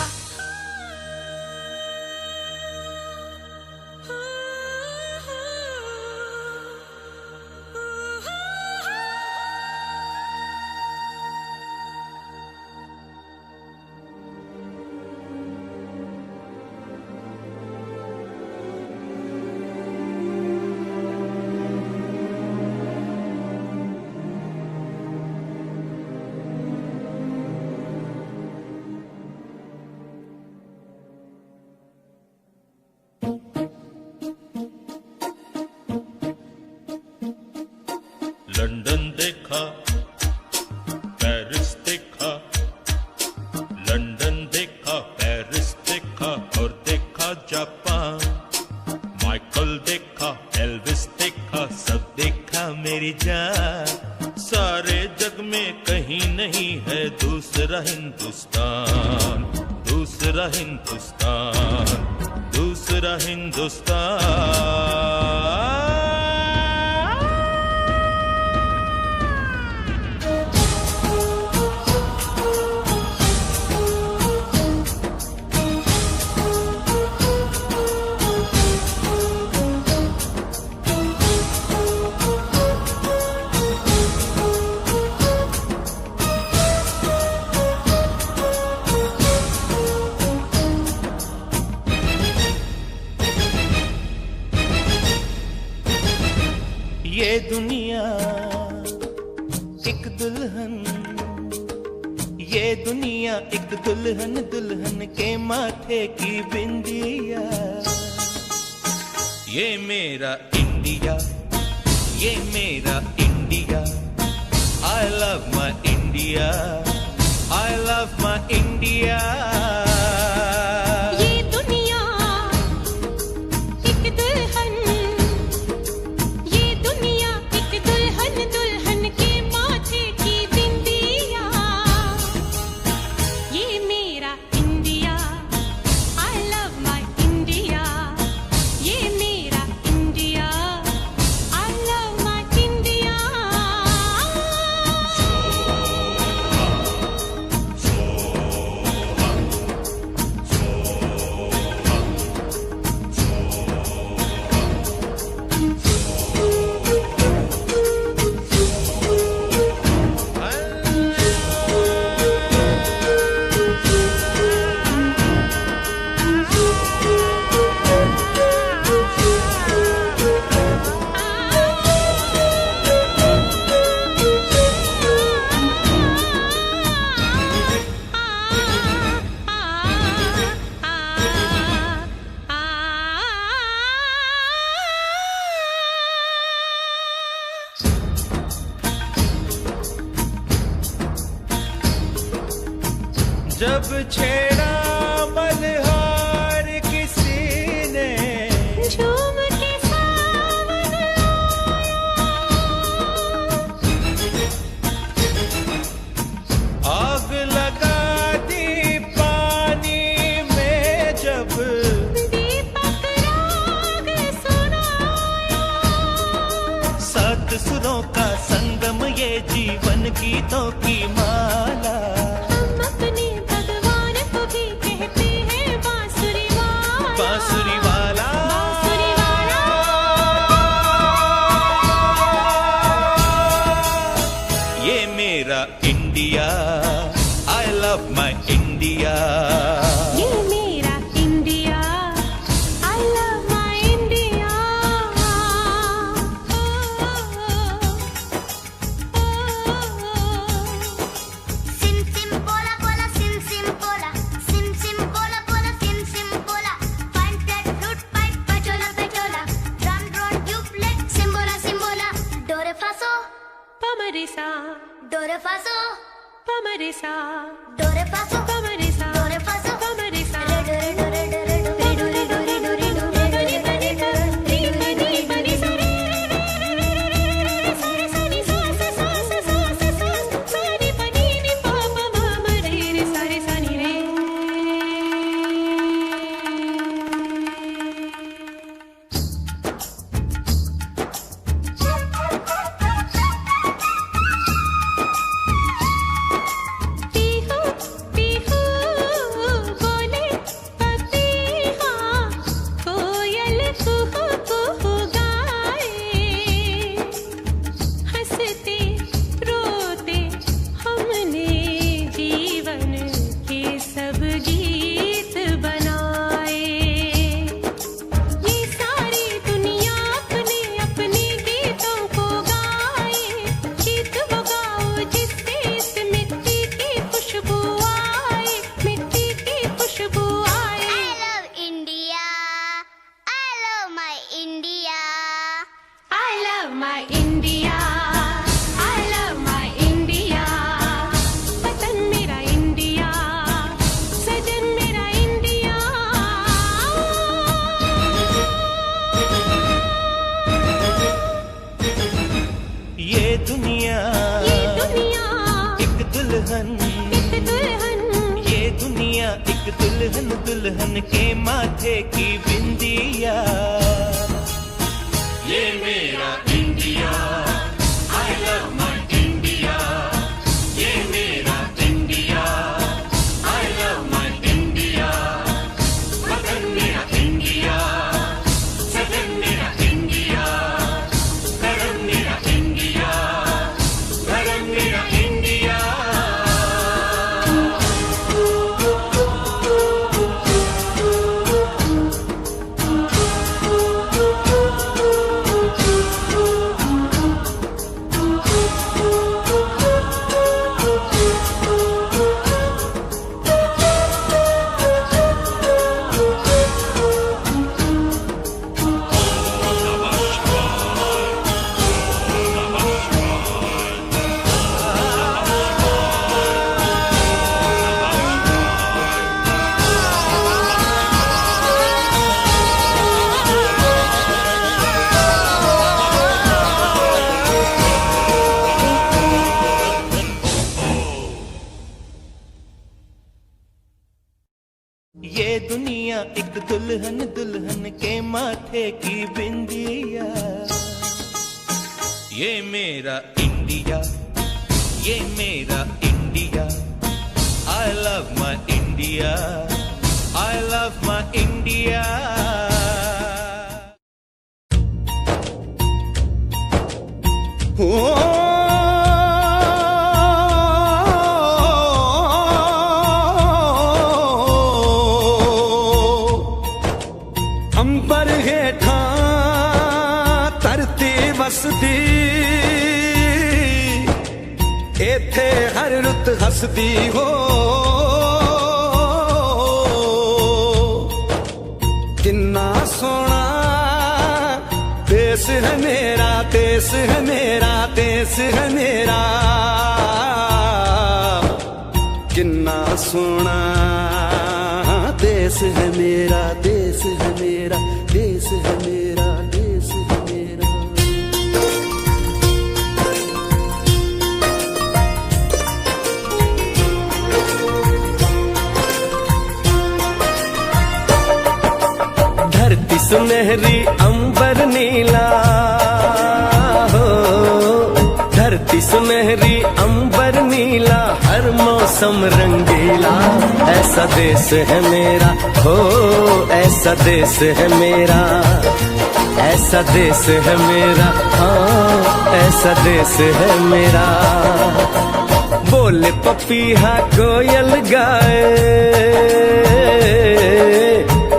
London देखा, Paris देखा, London देखा, Paris देखा और देखा Japan. Michael देखा, Elvis देखा, सब देखा मेरी जान। सारे जग में कहीं नहीं है दूसरा हिंदुस्तान, दूसरा हिंदुस्तान, दूसरा हिंदुस्तान। ये दुनिया एक दुल्हन, ये दुनिया एक दुल्हन, दुल्हन के माथे की बिंदिया। ये मेरा इंडिया, ये मेरा India. I love my India, I love my India। जब छेड़ा मल्हार किसी ने, झूम के सावन आग लगा गीतों की माला। हम अपने भगवान को भी कहते हैं बांसुरी वाला, बांसुरी वाला, बांसुरी वाला। ये मेरा India, I love my India। ये मेरा India, I love my India। सिम सिम बोला बोला सिम सिम बोला, सिम सिम बोला बोला सिम सिम बोला। फाइन फ्लैट फ्लूट पाइप बजोला बजोला, ड्रम ड्रोन ट्यूबलेट सिम्बोला सिम्बोला। डोरे फासो पमरिसा, डोरे फासो पमरिसा, डोरे फासो पमरिसा, डोरे फासो पमरिसा। डोरे डोरे डोरे डोरे डोरे डोरे डोरे डोरे बनी बनी सा, री बनी बनी सा, रे सा रे सा नी सा सा सा सा सा सा सा सा नी बनी नी पा पा मा मा रे रे सा रे सा नी रे। पीहू पीहू बोले पपीहा, कोयल कुहू कुहू गाए। हंसते रोते हमने जीवन के सब गीत बनाए। ये सारी दुनिया अपने अपने गीतों को गाए। गीत वो गाओ जिससे इस मिट्टी की खुशबू आए, मिट्टी की खुशबू आए। I love India, I love my India। I love my India, I love my India। वतन मेरा इंडिया, सजन मेरा इंडिया। ये दुनिया ये दुनिया एक दुल्हन, एक दुल्हन, ये दुनिया एक दुल्हन, दुल्हन के माथे की बिंदिया। ये मेरा India, I love my India। ये मेरा India, I love my India। वतन मेरा इंडिया, सजन मेरा इंडिया, धर्म मेरा इंडिया, धर्म मेरा इंडिया। ये दुनिया एक दुल्हन, दुल्हन के माथे की बिंदिया। ये मेरा इंडिया, ये मेरा India. I love my India, I love my India। अंबर हेठा धरती वसदी, एथे हर रुत हसदी हो। किन्ना सोना देश है मेरा, देश है मेरा, देश है मेरा। किन्ना सोना देश है मेरा, देश है मेरा, देश है मेरा, देश है मेरा। धरती सुनहरी अंबर नीला हो, धरती सुनहरी अंबर मौसम रंगीला, ऐसा देश है मेरा, हो ऐसा देश है मेरा, ऐसा देश है मेरा, हाँ ऐसा देश है मेरा। बोले पपीहा कोयल गाए,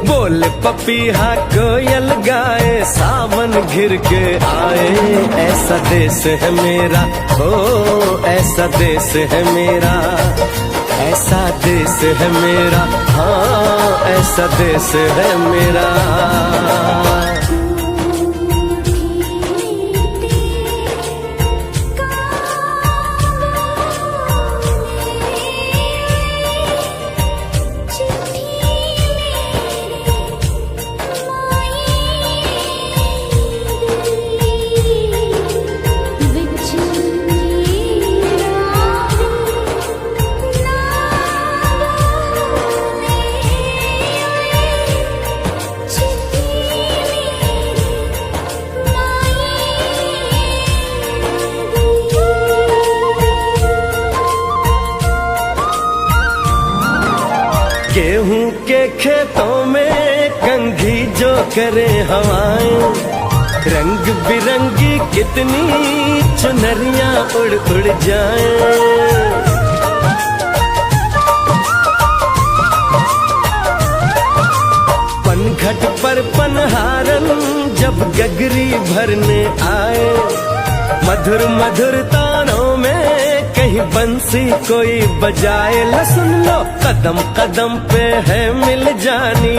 बोले पपीहा कोयल गाए, सावन घिर के आए, ऐसा देश है मेरा, हो ऐसा देश है मेरा, ऐसा देश है मेरा, हाँ ऐसा देश है मेरा। गेहूं के खेतों में कंघी जो करे हवाएं, रंग बिरंगी कितनी चुनरियां उड़ उड़ जाएं। पनघट पर पनहारन जब गगरी भरने आए, मधुर मधुर तानों में कहीं बंसी कोई बजाए, लो सुन लो कदम कदम पे है मिल जानी,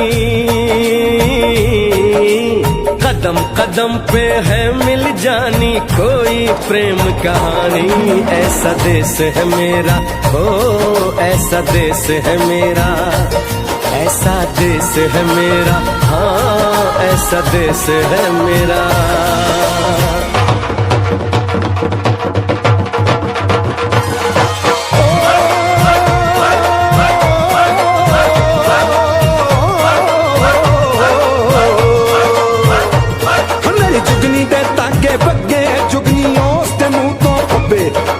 कदम कदम पे है मिल जानी कोई प्रेम कहानी, ऐसा देश है मेरा, हो ऐसा देश है मेरा, ऐसा देश है मेरा, हाँ ऐसा देश है मेरा।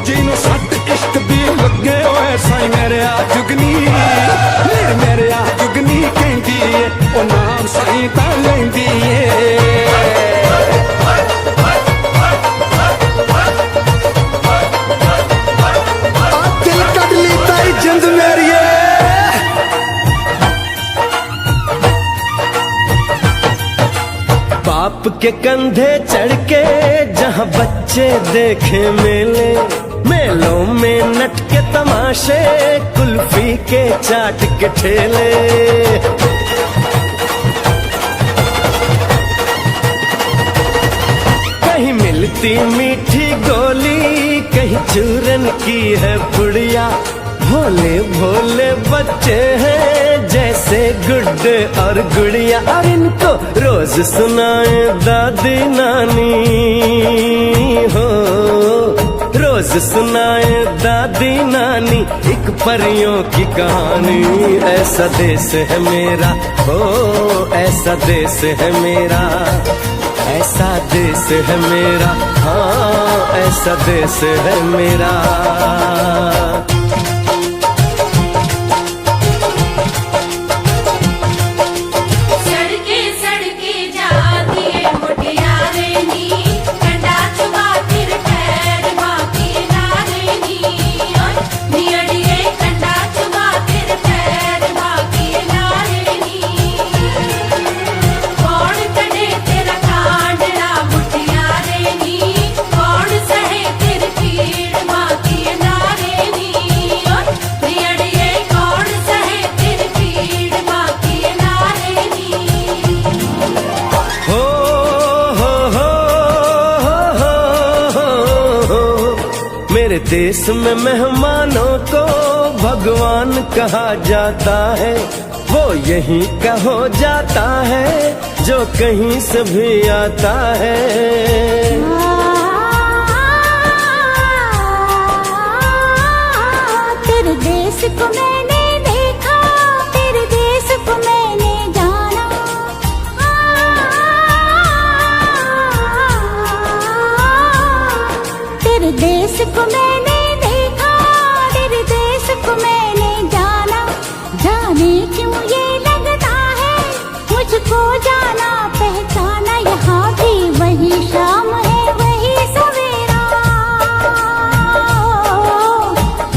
ਜਿਹਨੂੰ ਸੱਟ ਇਸ਼ਕ ਦੀ ਲੱਗੇ ਓਏ ਸਾਈ ਮੇਰੇ ਆ ਜੁਗਨੀ, ਮੇਰੇ ਆ ਜੁਗਨੀ ਕਹਿੰਦੀ ਏ, ਉਹ ਨਾਮ ਸਾਈ ਤਾਂ ਲੈਂਦੀ ਏ। ਦਿਲ ਕੱਢ ਲਈ ਤਾਈ ਜਿੰਦ ਮੇਰੀਏ। बाप के कंधे चढ़ के जहाँ बच्चे देखे मेले, मेलों में नट के तमाशे, कुल्फी के चाट के ठेले। कहीं मिलती मीठी गोली, कहीं चूरन की है पुड़िया, भोले भोले बच्चे हैं जैसे गुड्डे और गुड़िया, और इनको रोज सुनाए दादी नानी, हो रोज सुनाए दादी नानी एक परियों की कहानी, ऐसा देश है मेरा, हो ऐसा देश है मेरा, ऐसा देश है मेरा, हाँ ऐसा देश है मेरा। मेरे देश में मेहमानों को भगवान कहा जाता है, वो यहीं का हो जाता है जो कहीं से भी आता है। तेरे देश को मैंने देखा, तेरे देश को मैंने जाना, तेरे देश को मैंने देखा, तेरे देश को मैं जाने क्यों ये लगता है मुझको जाना पहचाना यहाँ भी वही शाम है वही सवेरा,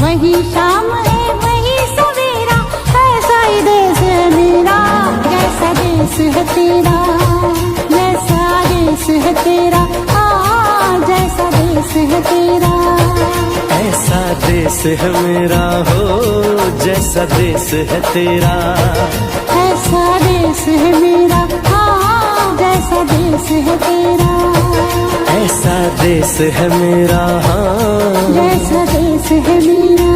वही शाम है वही सवेरा। ऐसा ही देश है मेरा जैसा देश है तेरा, जैसा देश है तेरा, जैसा देश है तेरा। ऐसा देश है मेरा हो जैसा देश है तेरा, ऐसा देश है मेरा, जैसा देश है तेरा। ऐसा देश है मेरा जैसा देश है मेरा।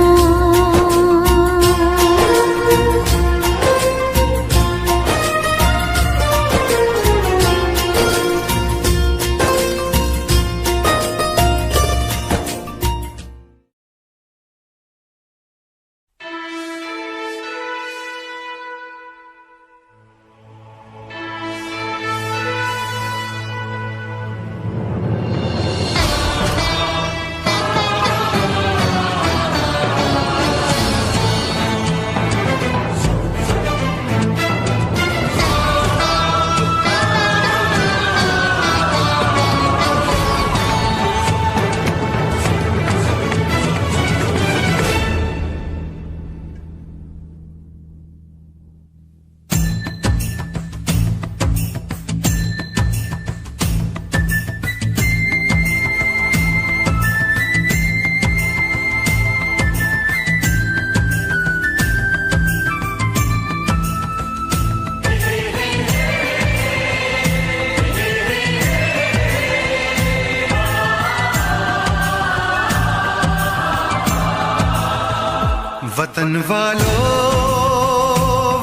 वतन वालों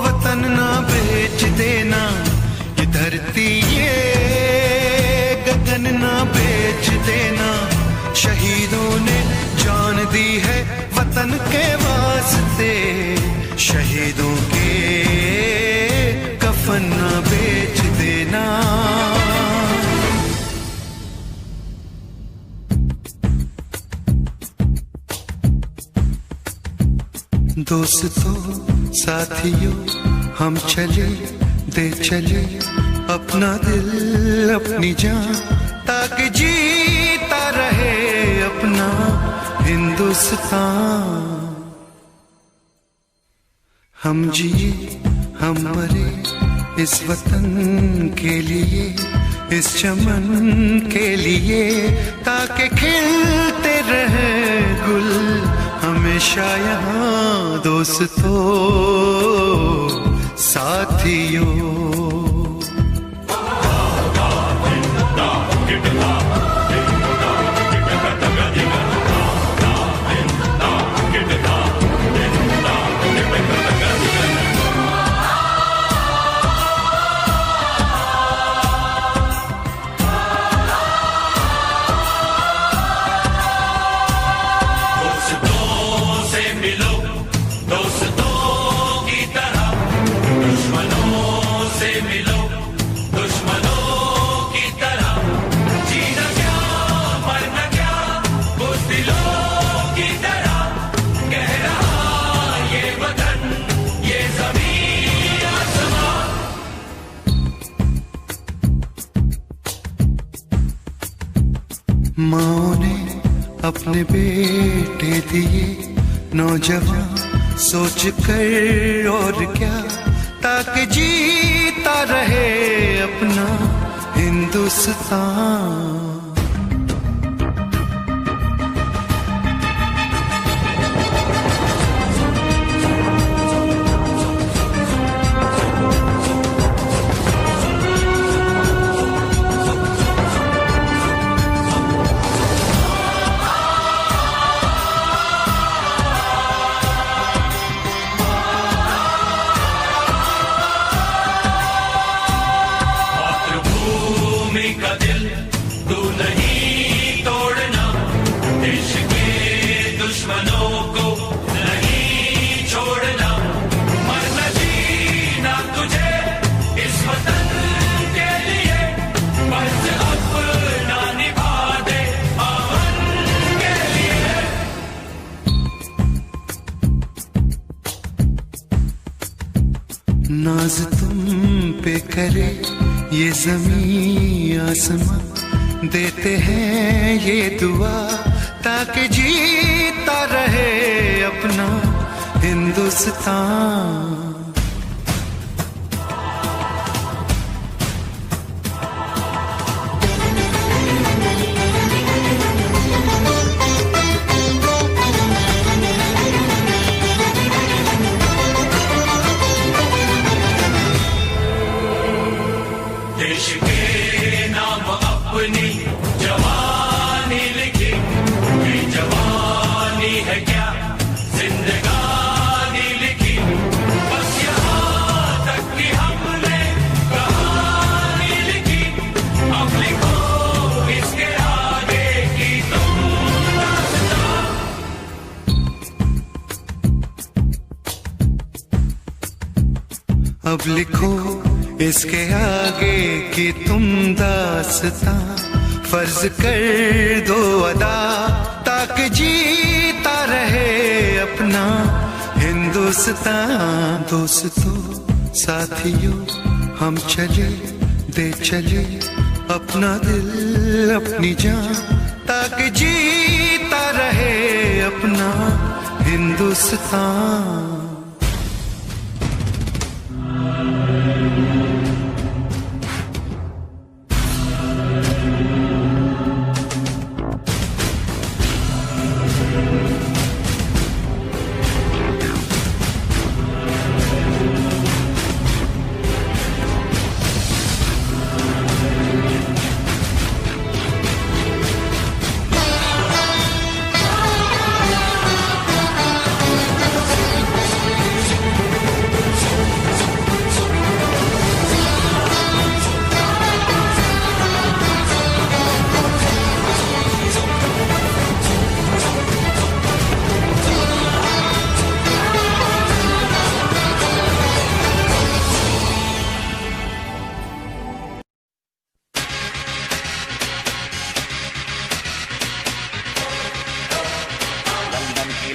वतन ना बेच देना, ये धरती ये गगन ना बेच देना। शहीदों ने जान दी है वतन के वास्ते, शहीदों के कफन ना बेच देना। दोस्तों साथियों हम चले दे चले अपना दिल अपनी जान, ताकि जीता रहे अपना हिंदुस्तान। हम जिए हम मरे इस वतन के लिए, इस चमन के लिए, ताकि खिलते रहे गुल हमेशा यहाँ। दोस्तों साथियों माँ ने अपने बेटे दिए नौजवान सोच कर और क्या, ताकि जीता रहे अपना हिंदुस्तान। का दिल दूर नाज तुम पे करे ये जमीन आसमां, देते हैं ये दुआ ताकि जीता रहे अपना हिंदुस्तान। देश के नाम अपनी जवानी लिखी, ये जवानी है क्या जिंदगानी लिखी, बस यहाँ तक कि हमने कहानी लिखी, अब लिखो इसके आगे की तुम दास्तां। अब लिखो इसके आगे की तुम दास्तां, फर्ज कर दो अदा ताकि जीता रहे अपना हिंदुस्तान। दोस्तों साथियों हम चले दे चले अपना दिल अपनी जान, ताकि जीता रहे अपना हिंदुस्तान।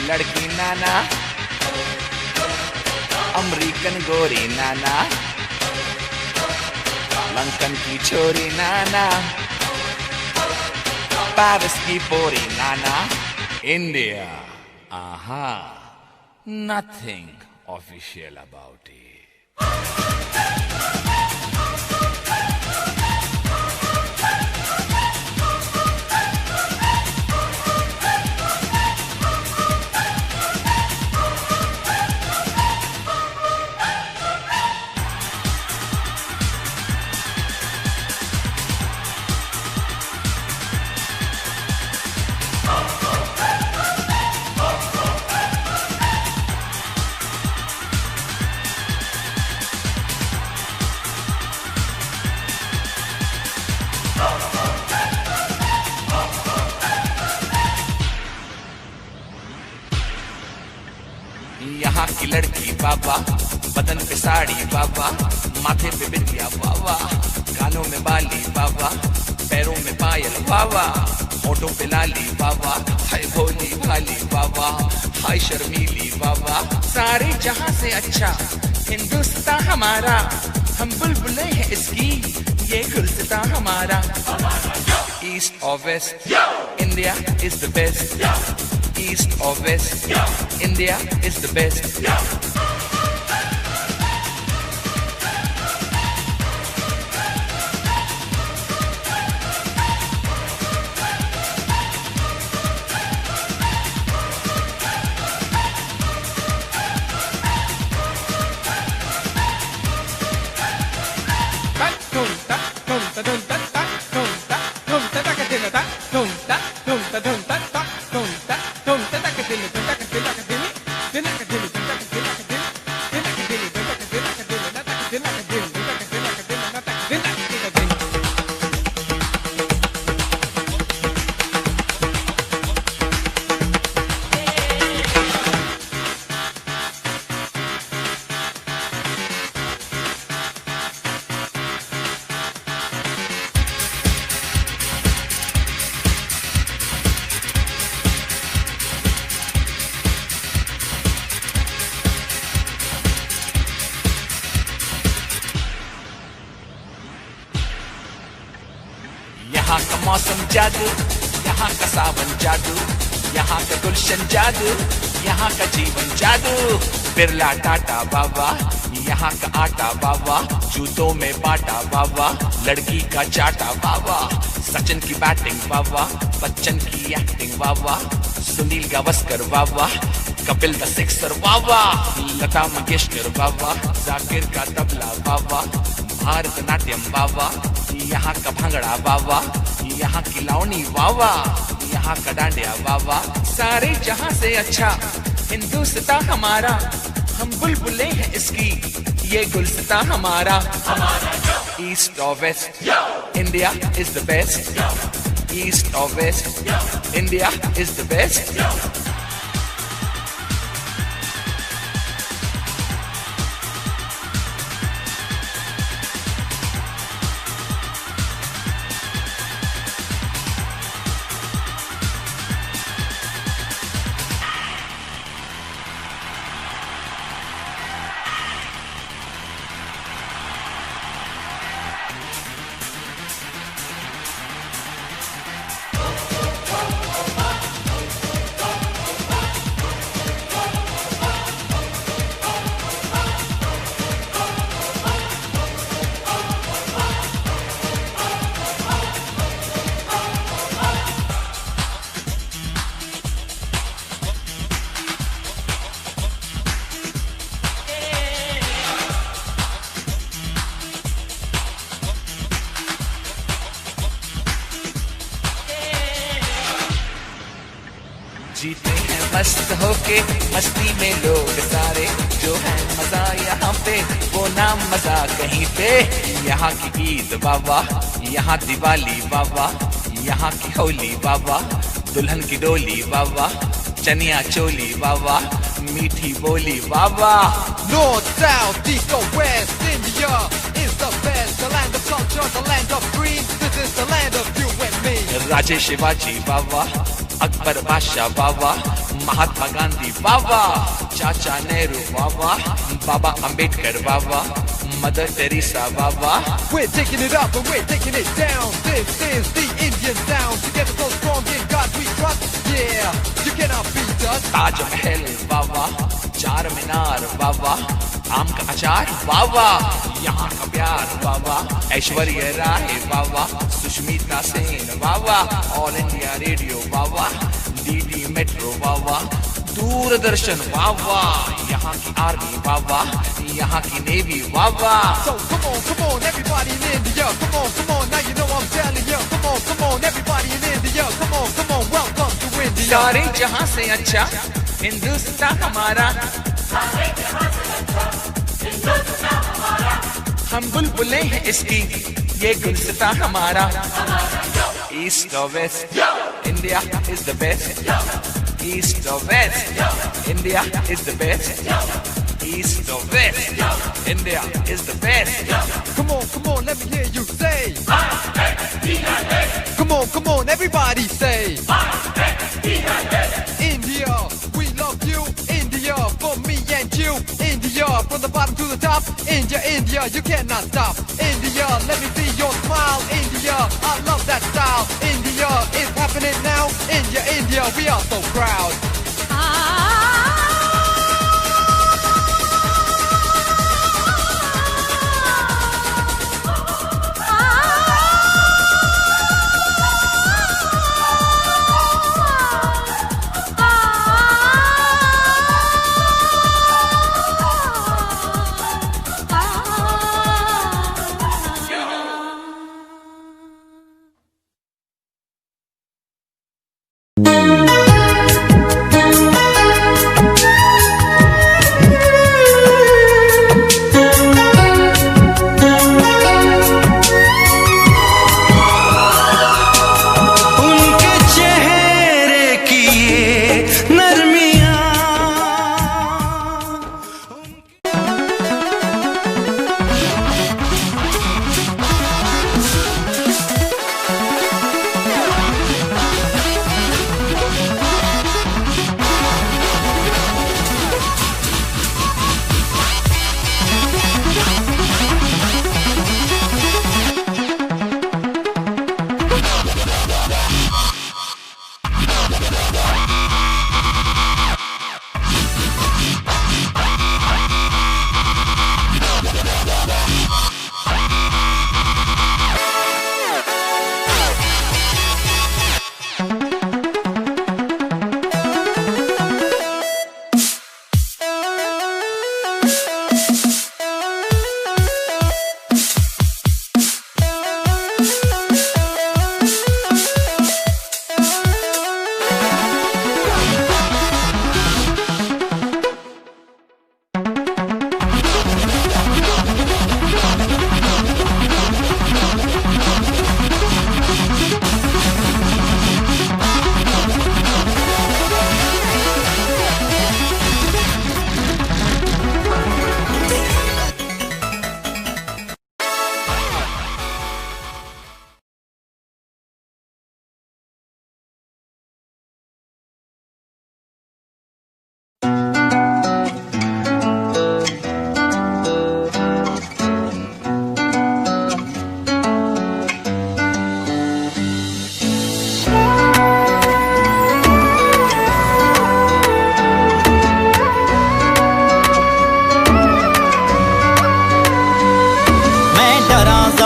लड़की नाना, अमेरिकन गोरी नाना, लंदन की छोरी नाना, पेरिस की पोरी नाना, इंडिया, आहा, nothing official about it. यहाँ की लड़की बाबा, बदन पे साड़ी बाबा, माथे पे बिंदिया बाबा, कानों में बाली बाबा, पैरों में पायल बाबा, होठों पे लाली बाबा, हाय भोली भाली बाबा, हाय शर्मीली बाबा, सारे जहां से अच्छा हिंदुस्तान हमारा, हम बुलबुलें हैं इसकी, ये गुलसितां हमारा। ईस्ट और west, India is the best. East or west, India is the best. का मौसम जादू, यहाँ का सावन जादू, यहाँ का गुलशन जादू, यहाँ का जीवन जादू। बिरला टाटा बाबा, यहाँ का आटा बाबा, जूतों में बाटा बाबा, लड़की का चाटा बाबा। सचिन की बैटिंग बाबा, बच्चन की एक्टिंग बाबा, सुनील गावस्कर बाबा, कपिल द सिक्सर बाबा, लता मंगेशकर बाबा, जाकिर का तबला बाबा, भारतनाट्यम बाबा, यहाँ का भांगड़ा बाबा, यहाँ की लावनी बाबा, यहाँ का डांडिया बाबा। सारे जहां से अच्छा हिंदुस्तान हमारा, हम बुलबुले हैं इसकी, ये गुलस्ता हमारा। ईस्ट और west, India is the best. East और west, India is the best. जीते हैं मस्त होके मस्ती में लोग सारे, जो है मजा यहाँ पे वो नाम मजा कहीं पे। यहाँ की ईद बाबा, यहाँ दिवाली बाबा, यहाँ की होली बाबा, दुल्हन की डोली बाबा, चनिया चोली बाबा, मीठी बोली बाबा। North, south, east or west, India is the best. The land of culture, the land of dreams. This is the land of you and me. राजे शिवाजी बाबा, अकबर बादशाह बाबा, महात्मा गांधी बाबा, चाचा नेहरू बाबा, बाबा अंबेडकर बाबा, मदर टेरेसा बाबा। We're taking it up and we're taking it down. This is the Indian sound. Together so strong in God we trust. Yeah, you cannot beat us. Taj Mahal बाबा, Charminar बाबा, आम का अचार बाबा, यहाँ का प्यार बाबा, ऐश्वर्या राय बाबा, सुष्मिता सेन बाबा, ऑल इंडिया रेडियो बाबा, DD metro बाबा, दूरदर्शन बाबा, यहाँ की army बाबा, यहाँ की navy Baba. So come on, everybody in India. Come on, now you know I'm telling you. Come on, everybody in India. Come on, welcome to India. सारे जहां से अच्छा हिंदुस्तान हमारा, हम बुलबुलें हैं इसकी, ये गुलस्तान हमारा। ईस्ट और west, India is the best. East और west, India is the best. East or west, India is the best. Come on, let me hear you say. Come on, everybody say. India, we love you. India, for me and you. India, from the bottom to the top. India, you cannot stop. India, let me see your smile. India, I love that style. India, it's happening now. India, we are so proud.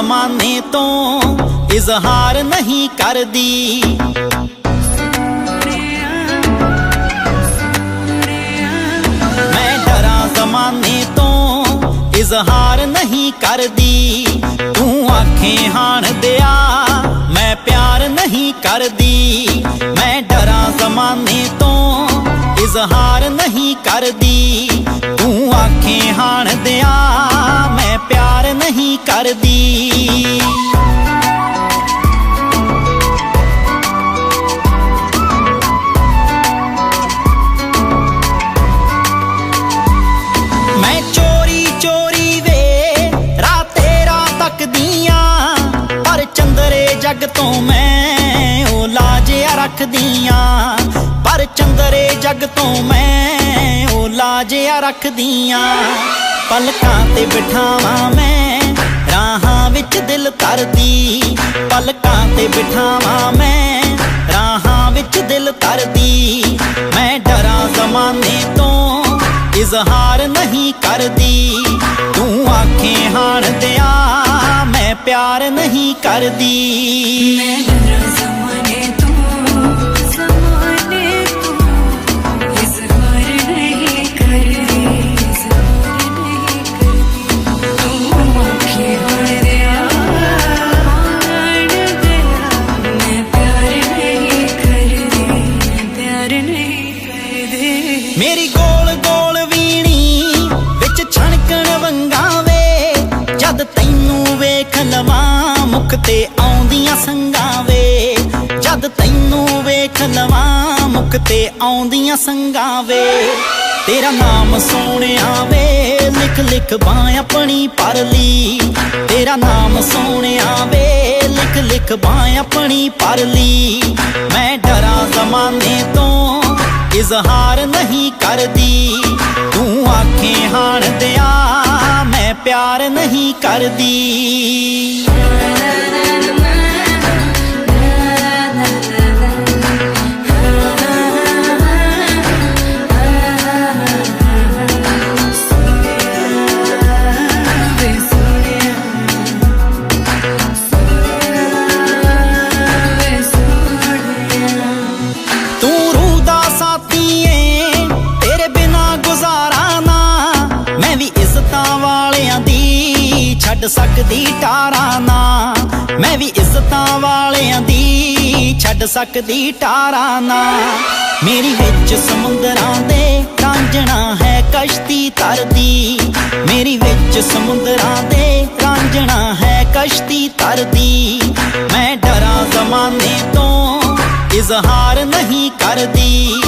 ਜ਼ਮਾਨੇ ਤੋਂ ਇਜ਼ਹਾਰ ਨਹੀਂ ਕਰਦੀ। ਮੈਂ ਡਰਾਂ ਜ਼ਮਾਨੇ ਤੋਂ ਇਜ਼ਹਾਰ ਨਹੀਂ ਕਰਦੀ। ਤੂੰ ਆਖੇ ਹਾਣ ਦਿਆ ਮੈਂ ਪਿਆਰ ਨਹੀਂ ਕਰਦੀ। ਮੈਂ ਡਰਾਂ ਜ਼ਮਾਨੇ ਤੋਂ ਇਜ਼ਹਾਰ ਨਹੀਂ ਕਰਦੀ। ਤੂੰ ਆਖੇ ਹਾਣ ਦਿਆ ਮੈਂ ਪਿਆਰ ਨਹੀਂ ਕਰਦੀ। ਮੈਂ ਚੋਰੀ ਚੋਰੀ ਵੇ ਰਾਹ ਤੇਰਾ ਤੱਕਦੀਆਂ, ਪਰ ਚੰਦਰੇ ਜੱਗ ਤੋਂ ਮੈਂ ਉਹ ਲਾਜਿਆ ਰੱਖਦੀਆਂ। ਪਰ ਚੰਦਰੇ ਜੱਗ ਤੋਂ ਮੈਂ ਉਹ ਲਾਜਿਆ ਰੱਖਦੀਆਂ। ਪਲਕਾਂ ਤੇ ਬਿਠਾਵਾਂ ਮੈਂ ਰਾਹਾਂ ਵਿੱਚ ਦਿਲ ਤਰਦੀ। ਪਲਕਾਂ ਤੇ ਬਿਠਾਵਾਂ ਮੈਂ ਰਾਹਾਂ ਵਿੱਚ ਦਿਲ ਤਰਦੀ। ਮੈਂ ਡਰਾਂ ਜ਼ਮਾਨੇ ਤੋਂ ਇਜ਼ਹਾਰ ਨਹੀਂ ਕਰਦੀ। ਤੂੰ ਆਖੇ ਹਾਣ ਦਿਆ ਮੈਂ ਪਿਆਰ ਨਹੀਂ ਕਰਦੀ। ਮੈਂ ਡਰਾਂ ਜ਼ਮਾਨੇ ਤੋਂ ਇਜ਼ਹਾਰ ਨਹੀਂ ਕਰਦੀ। ਇਜ਼ਹਾਰ ਨਹੀਂ ਕਰਦੀ। ਤੂੰ ਆਖੇ ਹਾਣ ਦਿਆ ਮੈਂ ਪਿਆਰ ਨਹੀਂ ਕਰਦੀ। ਮੈਂ ਪਿਆਰ ਨਹੀਂ ਕਰਦੀ। ਮੇਰੀ ਗੋਲ ਗੋਲ ਵੀਣੀ ਵਿੱਚ ਛਣਕਣ ਵੰਗਾਂ ਵੇ, ਜਦ ਤੈਨੂੰ ਵੇਖ ਲਵਾਂ ਮੁਖ ਤੇ ਆਉਂਦੀਆਂ ਸੰਗਾਂ ਵੇ। ਜਦ ਤੈਨੂੰ ਵੇਖ ਲਵਾਂ ਮੁਖ ਤੇ ਆਉਂਦੀਆਂ ਸੰਗਾਂ ਵੇ। ਤੇਰਾ ਨਾਮ ਸੋਹਣਿਆ ਵੇ ਲਿਖ ਲਿਖ ਬਾਂ ਆਪਣੀ ਪਰ ਲਈ। ਤੇਰਾ ਨਾਮ ਸੋਹਣਿਆ ਵੇ ਲਿਖ ਲਿਖ ਬਾਂ ਆਪਣੀ ਪਰ ਲਈ। ਮੈਂ ਡਰਾਂ ਜ਼ਮਾਨੇ ਤੋਂ ਇਜ਼ਹਾਰ ਨਹੀਂ ਕਰਦੀ। ਤੂੰ ਆਖੇ ਹਾਣ ਦਿਆ ਮੈਂ ਪਿਆਰ ਨਹੀਂ ਕਰਦੀ। ਤੂੰ ਰੂਹ ਦਾ ਸਾਥੀ ਏ ਤੇਰੇ ਬਿਨਾ ਗੁਜ਼ਾਰਾ ਨਾ। ਮੈਂ ਵੀ ਇੱਜ਼ਤਾਂ ਵਾਲਿਆਂ ਦੀ ਛੱਡ ਸਕਦੀ ਟਾਰਾਂ ਨਾ। ਮੈਂ ਵੀ ਇੱਜ਼ਤਾਂ ਵਾਲਿਆਂ ਦੀ ਛੱਡ ਸਕਦੀ ਟਾਰਾਂ ਨਾ। ਮੇਰੀ ਵਿੱਚ ਸਮੁੰਦਰਾਂ ਦੇ ਰਾਂਝਣਾ ਹੈ ਕਸ਼ਤੀ ਤਰਦੀ। ਮੇਰੀ ਵਿੱਚ ਸਮੁੰਦਰਾਂ ਦੇ ਰਾਂਝਣਾ ਹੈ ਕਸ਼ਤੀ ਤਰਦੀ। ਮੈਂ ਡਰਾਂ ਜ਼ਮਾਨੇ ਤੋਂ ਇਜ਼ਹਾਰ ਨਹੀਂ ਕਰਦੀ।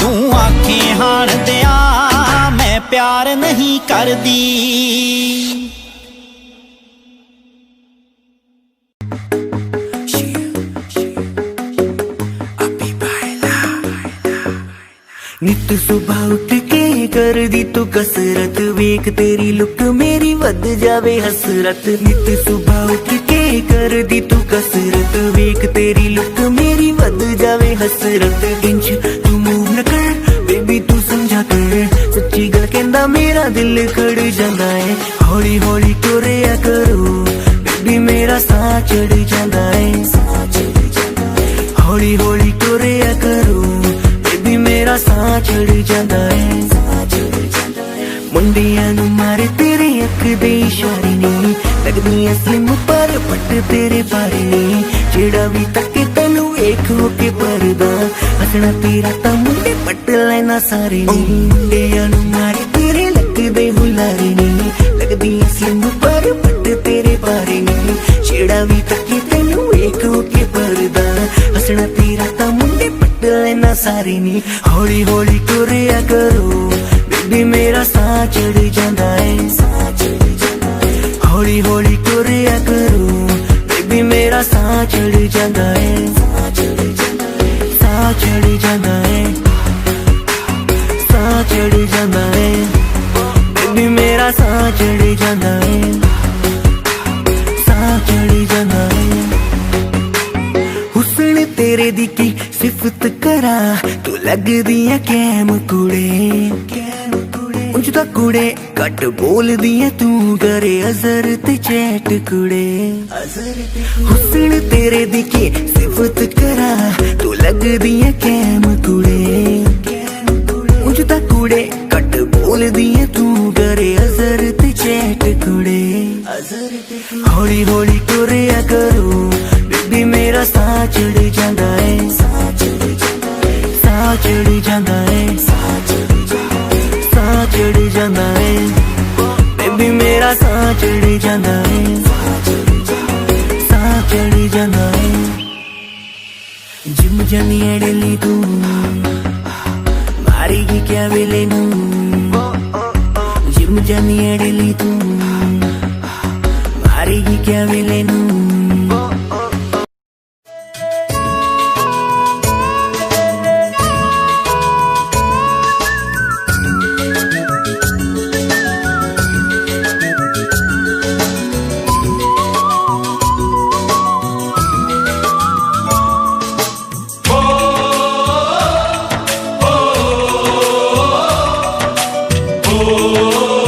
ਤੂੰ ਆਖੇ ਹਾਣ ਦਿਆ ਮੈਂ ਪਿਆਰ ਨਹੀਂ ਕਰਦੀ। ਨਿਤ ਸੁਬਾਹ ਉੱਠ ਕੇ ਕਰਦੀ ਤੂੰ ਕਸਰਤ, ਵੇਖ ਤੇਰੀ ਲੁੱਕ ਮੇਰੀ ਵੱਧ ਜਾਵੇ ਹਸਰਤ। ਨਿਤ ਸੁਬਾਹ ਉੱਠ ਕੇ ਕਰਦੀ ਤੂੰ ਕਸਰਤ, ਵੇਖ ਤੇਰੀ ਲੁੱਕ ਮੇਰੀ ਵੱਧ ਜਾਵੇ ਹਸਰਤ। ਇੰਜ ਤੂੰ ਮੂਵ ਨਾ ਕਰ ਬੇਬੀ ਤੂੰ ਸਮਝਾ ਕਰ, ਸੱਚੀ ਗੱਲ ਕਹਿੰਦਾ ਮੇਰਾ ਦਿਲ ਖੜ ਜਾਂਦਾ ਏ। ਹੌਲੀ ਹੌਲੀ ਤੁਰਿਆ ਕਰੋ ਬੇਬੀ ਮੇਰਾ ਸਾਹ ਚੜ ਜਾਂਦਾ ਏ। ਹੌਲੀ ਹੌਲੀ ਤੁਰਿਆ ਕਰੋ ਬੇਬੀ ਮੇਰਾ ਸਾਹ ਚੜ ਜਾਂਦਾ ਏ। ਮੁੰਡਿਆਂ ਨੂੰ ਮਾਰੇ ਤੇਰੇ ਅੱਖ ਦੇ ਇਸ਼ਾਰੇ ਨੀ, ਲੱਗਦੀਆਂ ਸਲਿਮ ਪਰ ਪੱਟ ਤੇਰੇ ਭਾਰੇ ਨੀ। ਜਿਹੜਾ ਵੀ ਤੱਕੇ ਤੈਨੂੰ ਵੇਖ ਹੋ ਕੇ ਪਰਦਾ, ਹੱਸਣਾ ਤੇਰਾ ਤਾਂ ਮੁੰਡੇ ਪੱਟ ਲੈਣਾ ਸਾਰੇ ਨੀ। ਮੁੰਡਿਆਂ ਨੂੰ ਮਾਰੇ ਤੇਰੇ ਲੱਗਦੇ ਹੁਲਾਰੇ ਨੀ, ਲੱਗਦੀਆਂ ਸਲਿਮ ਪਰ ਪੱਟ ਤੇਰੇ ਭਾਰੇ ਨੀ। ਜਿਹੜਾ ਵੀ ਤੱਕੇ ਤੈਨੂੰ ਵੇਖ ਹੋ ਕੇ ਪਰਦਾ, ਹੱਸਣਾ ਤੇਰਾ ਤਾਂ ਮੁੰਡੇ ਪੱਟ ਲੈਣਾ ਸਾਰੇ ਨੀ। ਹੌਲੀ ਹੌਲੀ ਤੁਰਿਆ ਕਰੋ ਬੇਬੀ ਮੇਰਾ ਸਾਹ ਚੜ ਜਾਂਦਾ ਏ। ਹੌਲੀ ਹੌਲੀ ਤੁਰਿਆ ਕਰੋ ਬੇਬੀ ਮੇਰਾ ਸਾਹ ਚੜ ਜਾਂਦਾ ਏ। ਸਾਹ ਚੜ ਜਾਂਦਾ ਏ। ਸਾਹ ਚੜ ਜਾਂਦਾ ਏ ਬੇਬੀ ਮੇਰਾ ਸਾਹ ਚੜ ਜਾਂਦਾ ਏ। ਸਾਹ ਚੜ ਜਾਂਦਾ ਏ। ਹੁਸਨ ਤੇਰੇ ਦੀ ਕੀ ਸਿਫਤ ਕਰਾਂ, ਤੂੰ ਲੱਗਦੀ ਐ ਕੈਮ ਕੁੜੇ। ਉਂਝ ਤਾਂ ਕੁੜੇ ਘੱਟ ਬੋਲਦੀ ਐ ਤੂੰ ਕਰੇ ਅਜ਼ਰ ਤੇ ਚੈਟ ਕੁੜੇ ਹੁਸਨ ਤੇਰੇ ਦੀ ਕੀ ਸਿਫਤ ਕਰਾਂ ਤੂੰ ਲੱਗਦੀ ਐ ਕੈਮ ਕੁੜੇ ਉਂਝ ਤਾਂ ਕੁੜੇ ਘੱਟ ਬੋਲਦੀ ਐ ਤੂੰ ਕਰੇ ਅਜ਼ਰ ਤੇ ਚੈਟ ਕੁੜੇ ਹੌਲੀ ਹੌਲੀ ਤੁਰਿਆ ਕਰੋ ਬੇਬੀ ਮੇਰਾ ਸਾਹ ਚੜ ਜਾਂਦਾ ਏ ਸਾਹ ਚੜ ਜਾਂਦਾ ਏ ਸਾਹ ਚੜ ਜਾਂਦਾ ਏ ਬੇਬੀ ਮੇਰਾ ਸਾਹ ਚੜ ਜਾਂਦਾ ਏ ਸਾਹ ਚੜ ਜਾਂਦਾ ਏ ਜਿਮ ਜਾਨੀ ਐ ਡੇਲੀ ਤੂੰ ਮਾਰੇਗੀ ਕਿਆ ਵੇਲੇ ਨੂੰ ਜਿਮ ਜਾਨੀ ਐ ਡੇਲੀ ਤੂੰ ਮਾਰੇਗੀ ਕਿਆ ਵੇਲੇ ਨੂੰ oh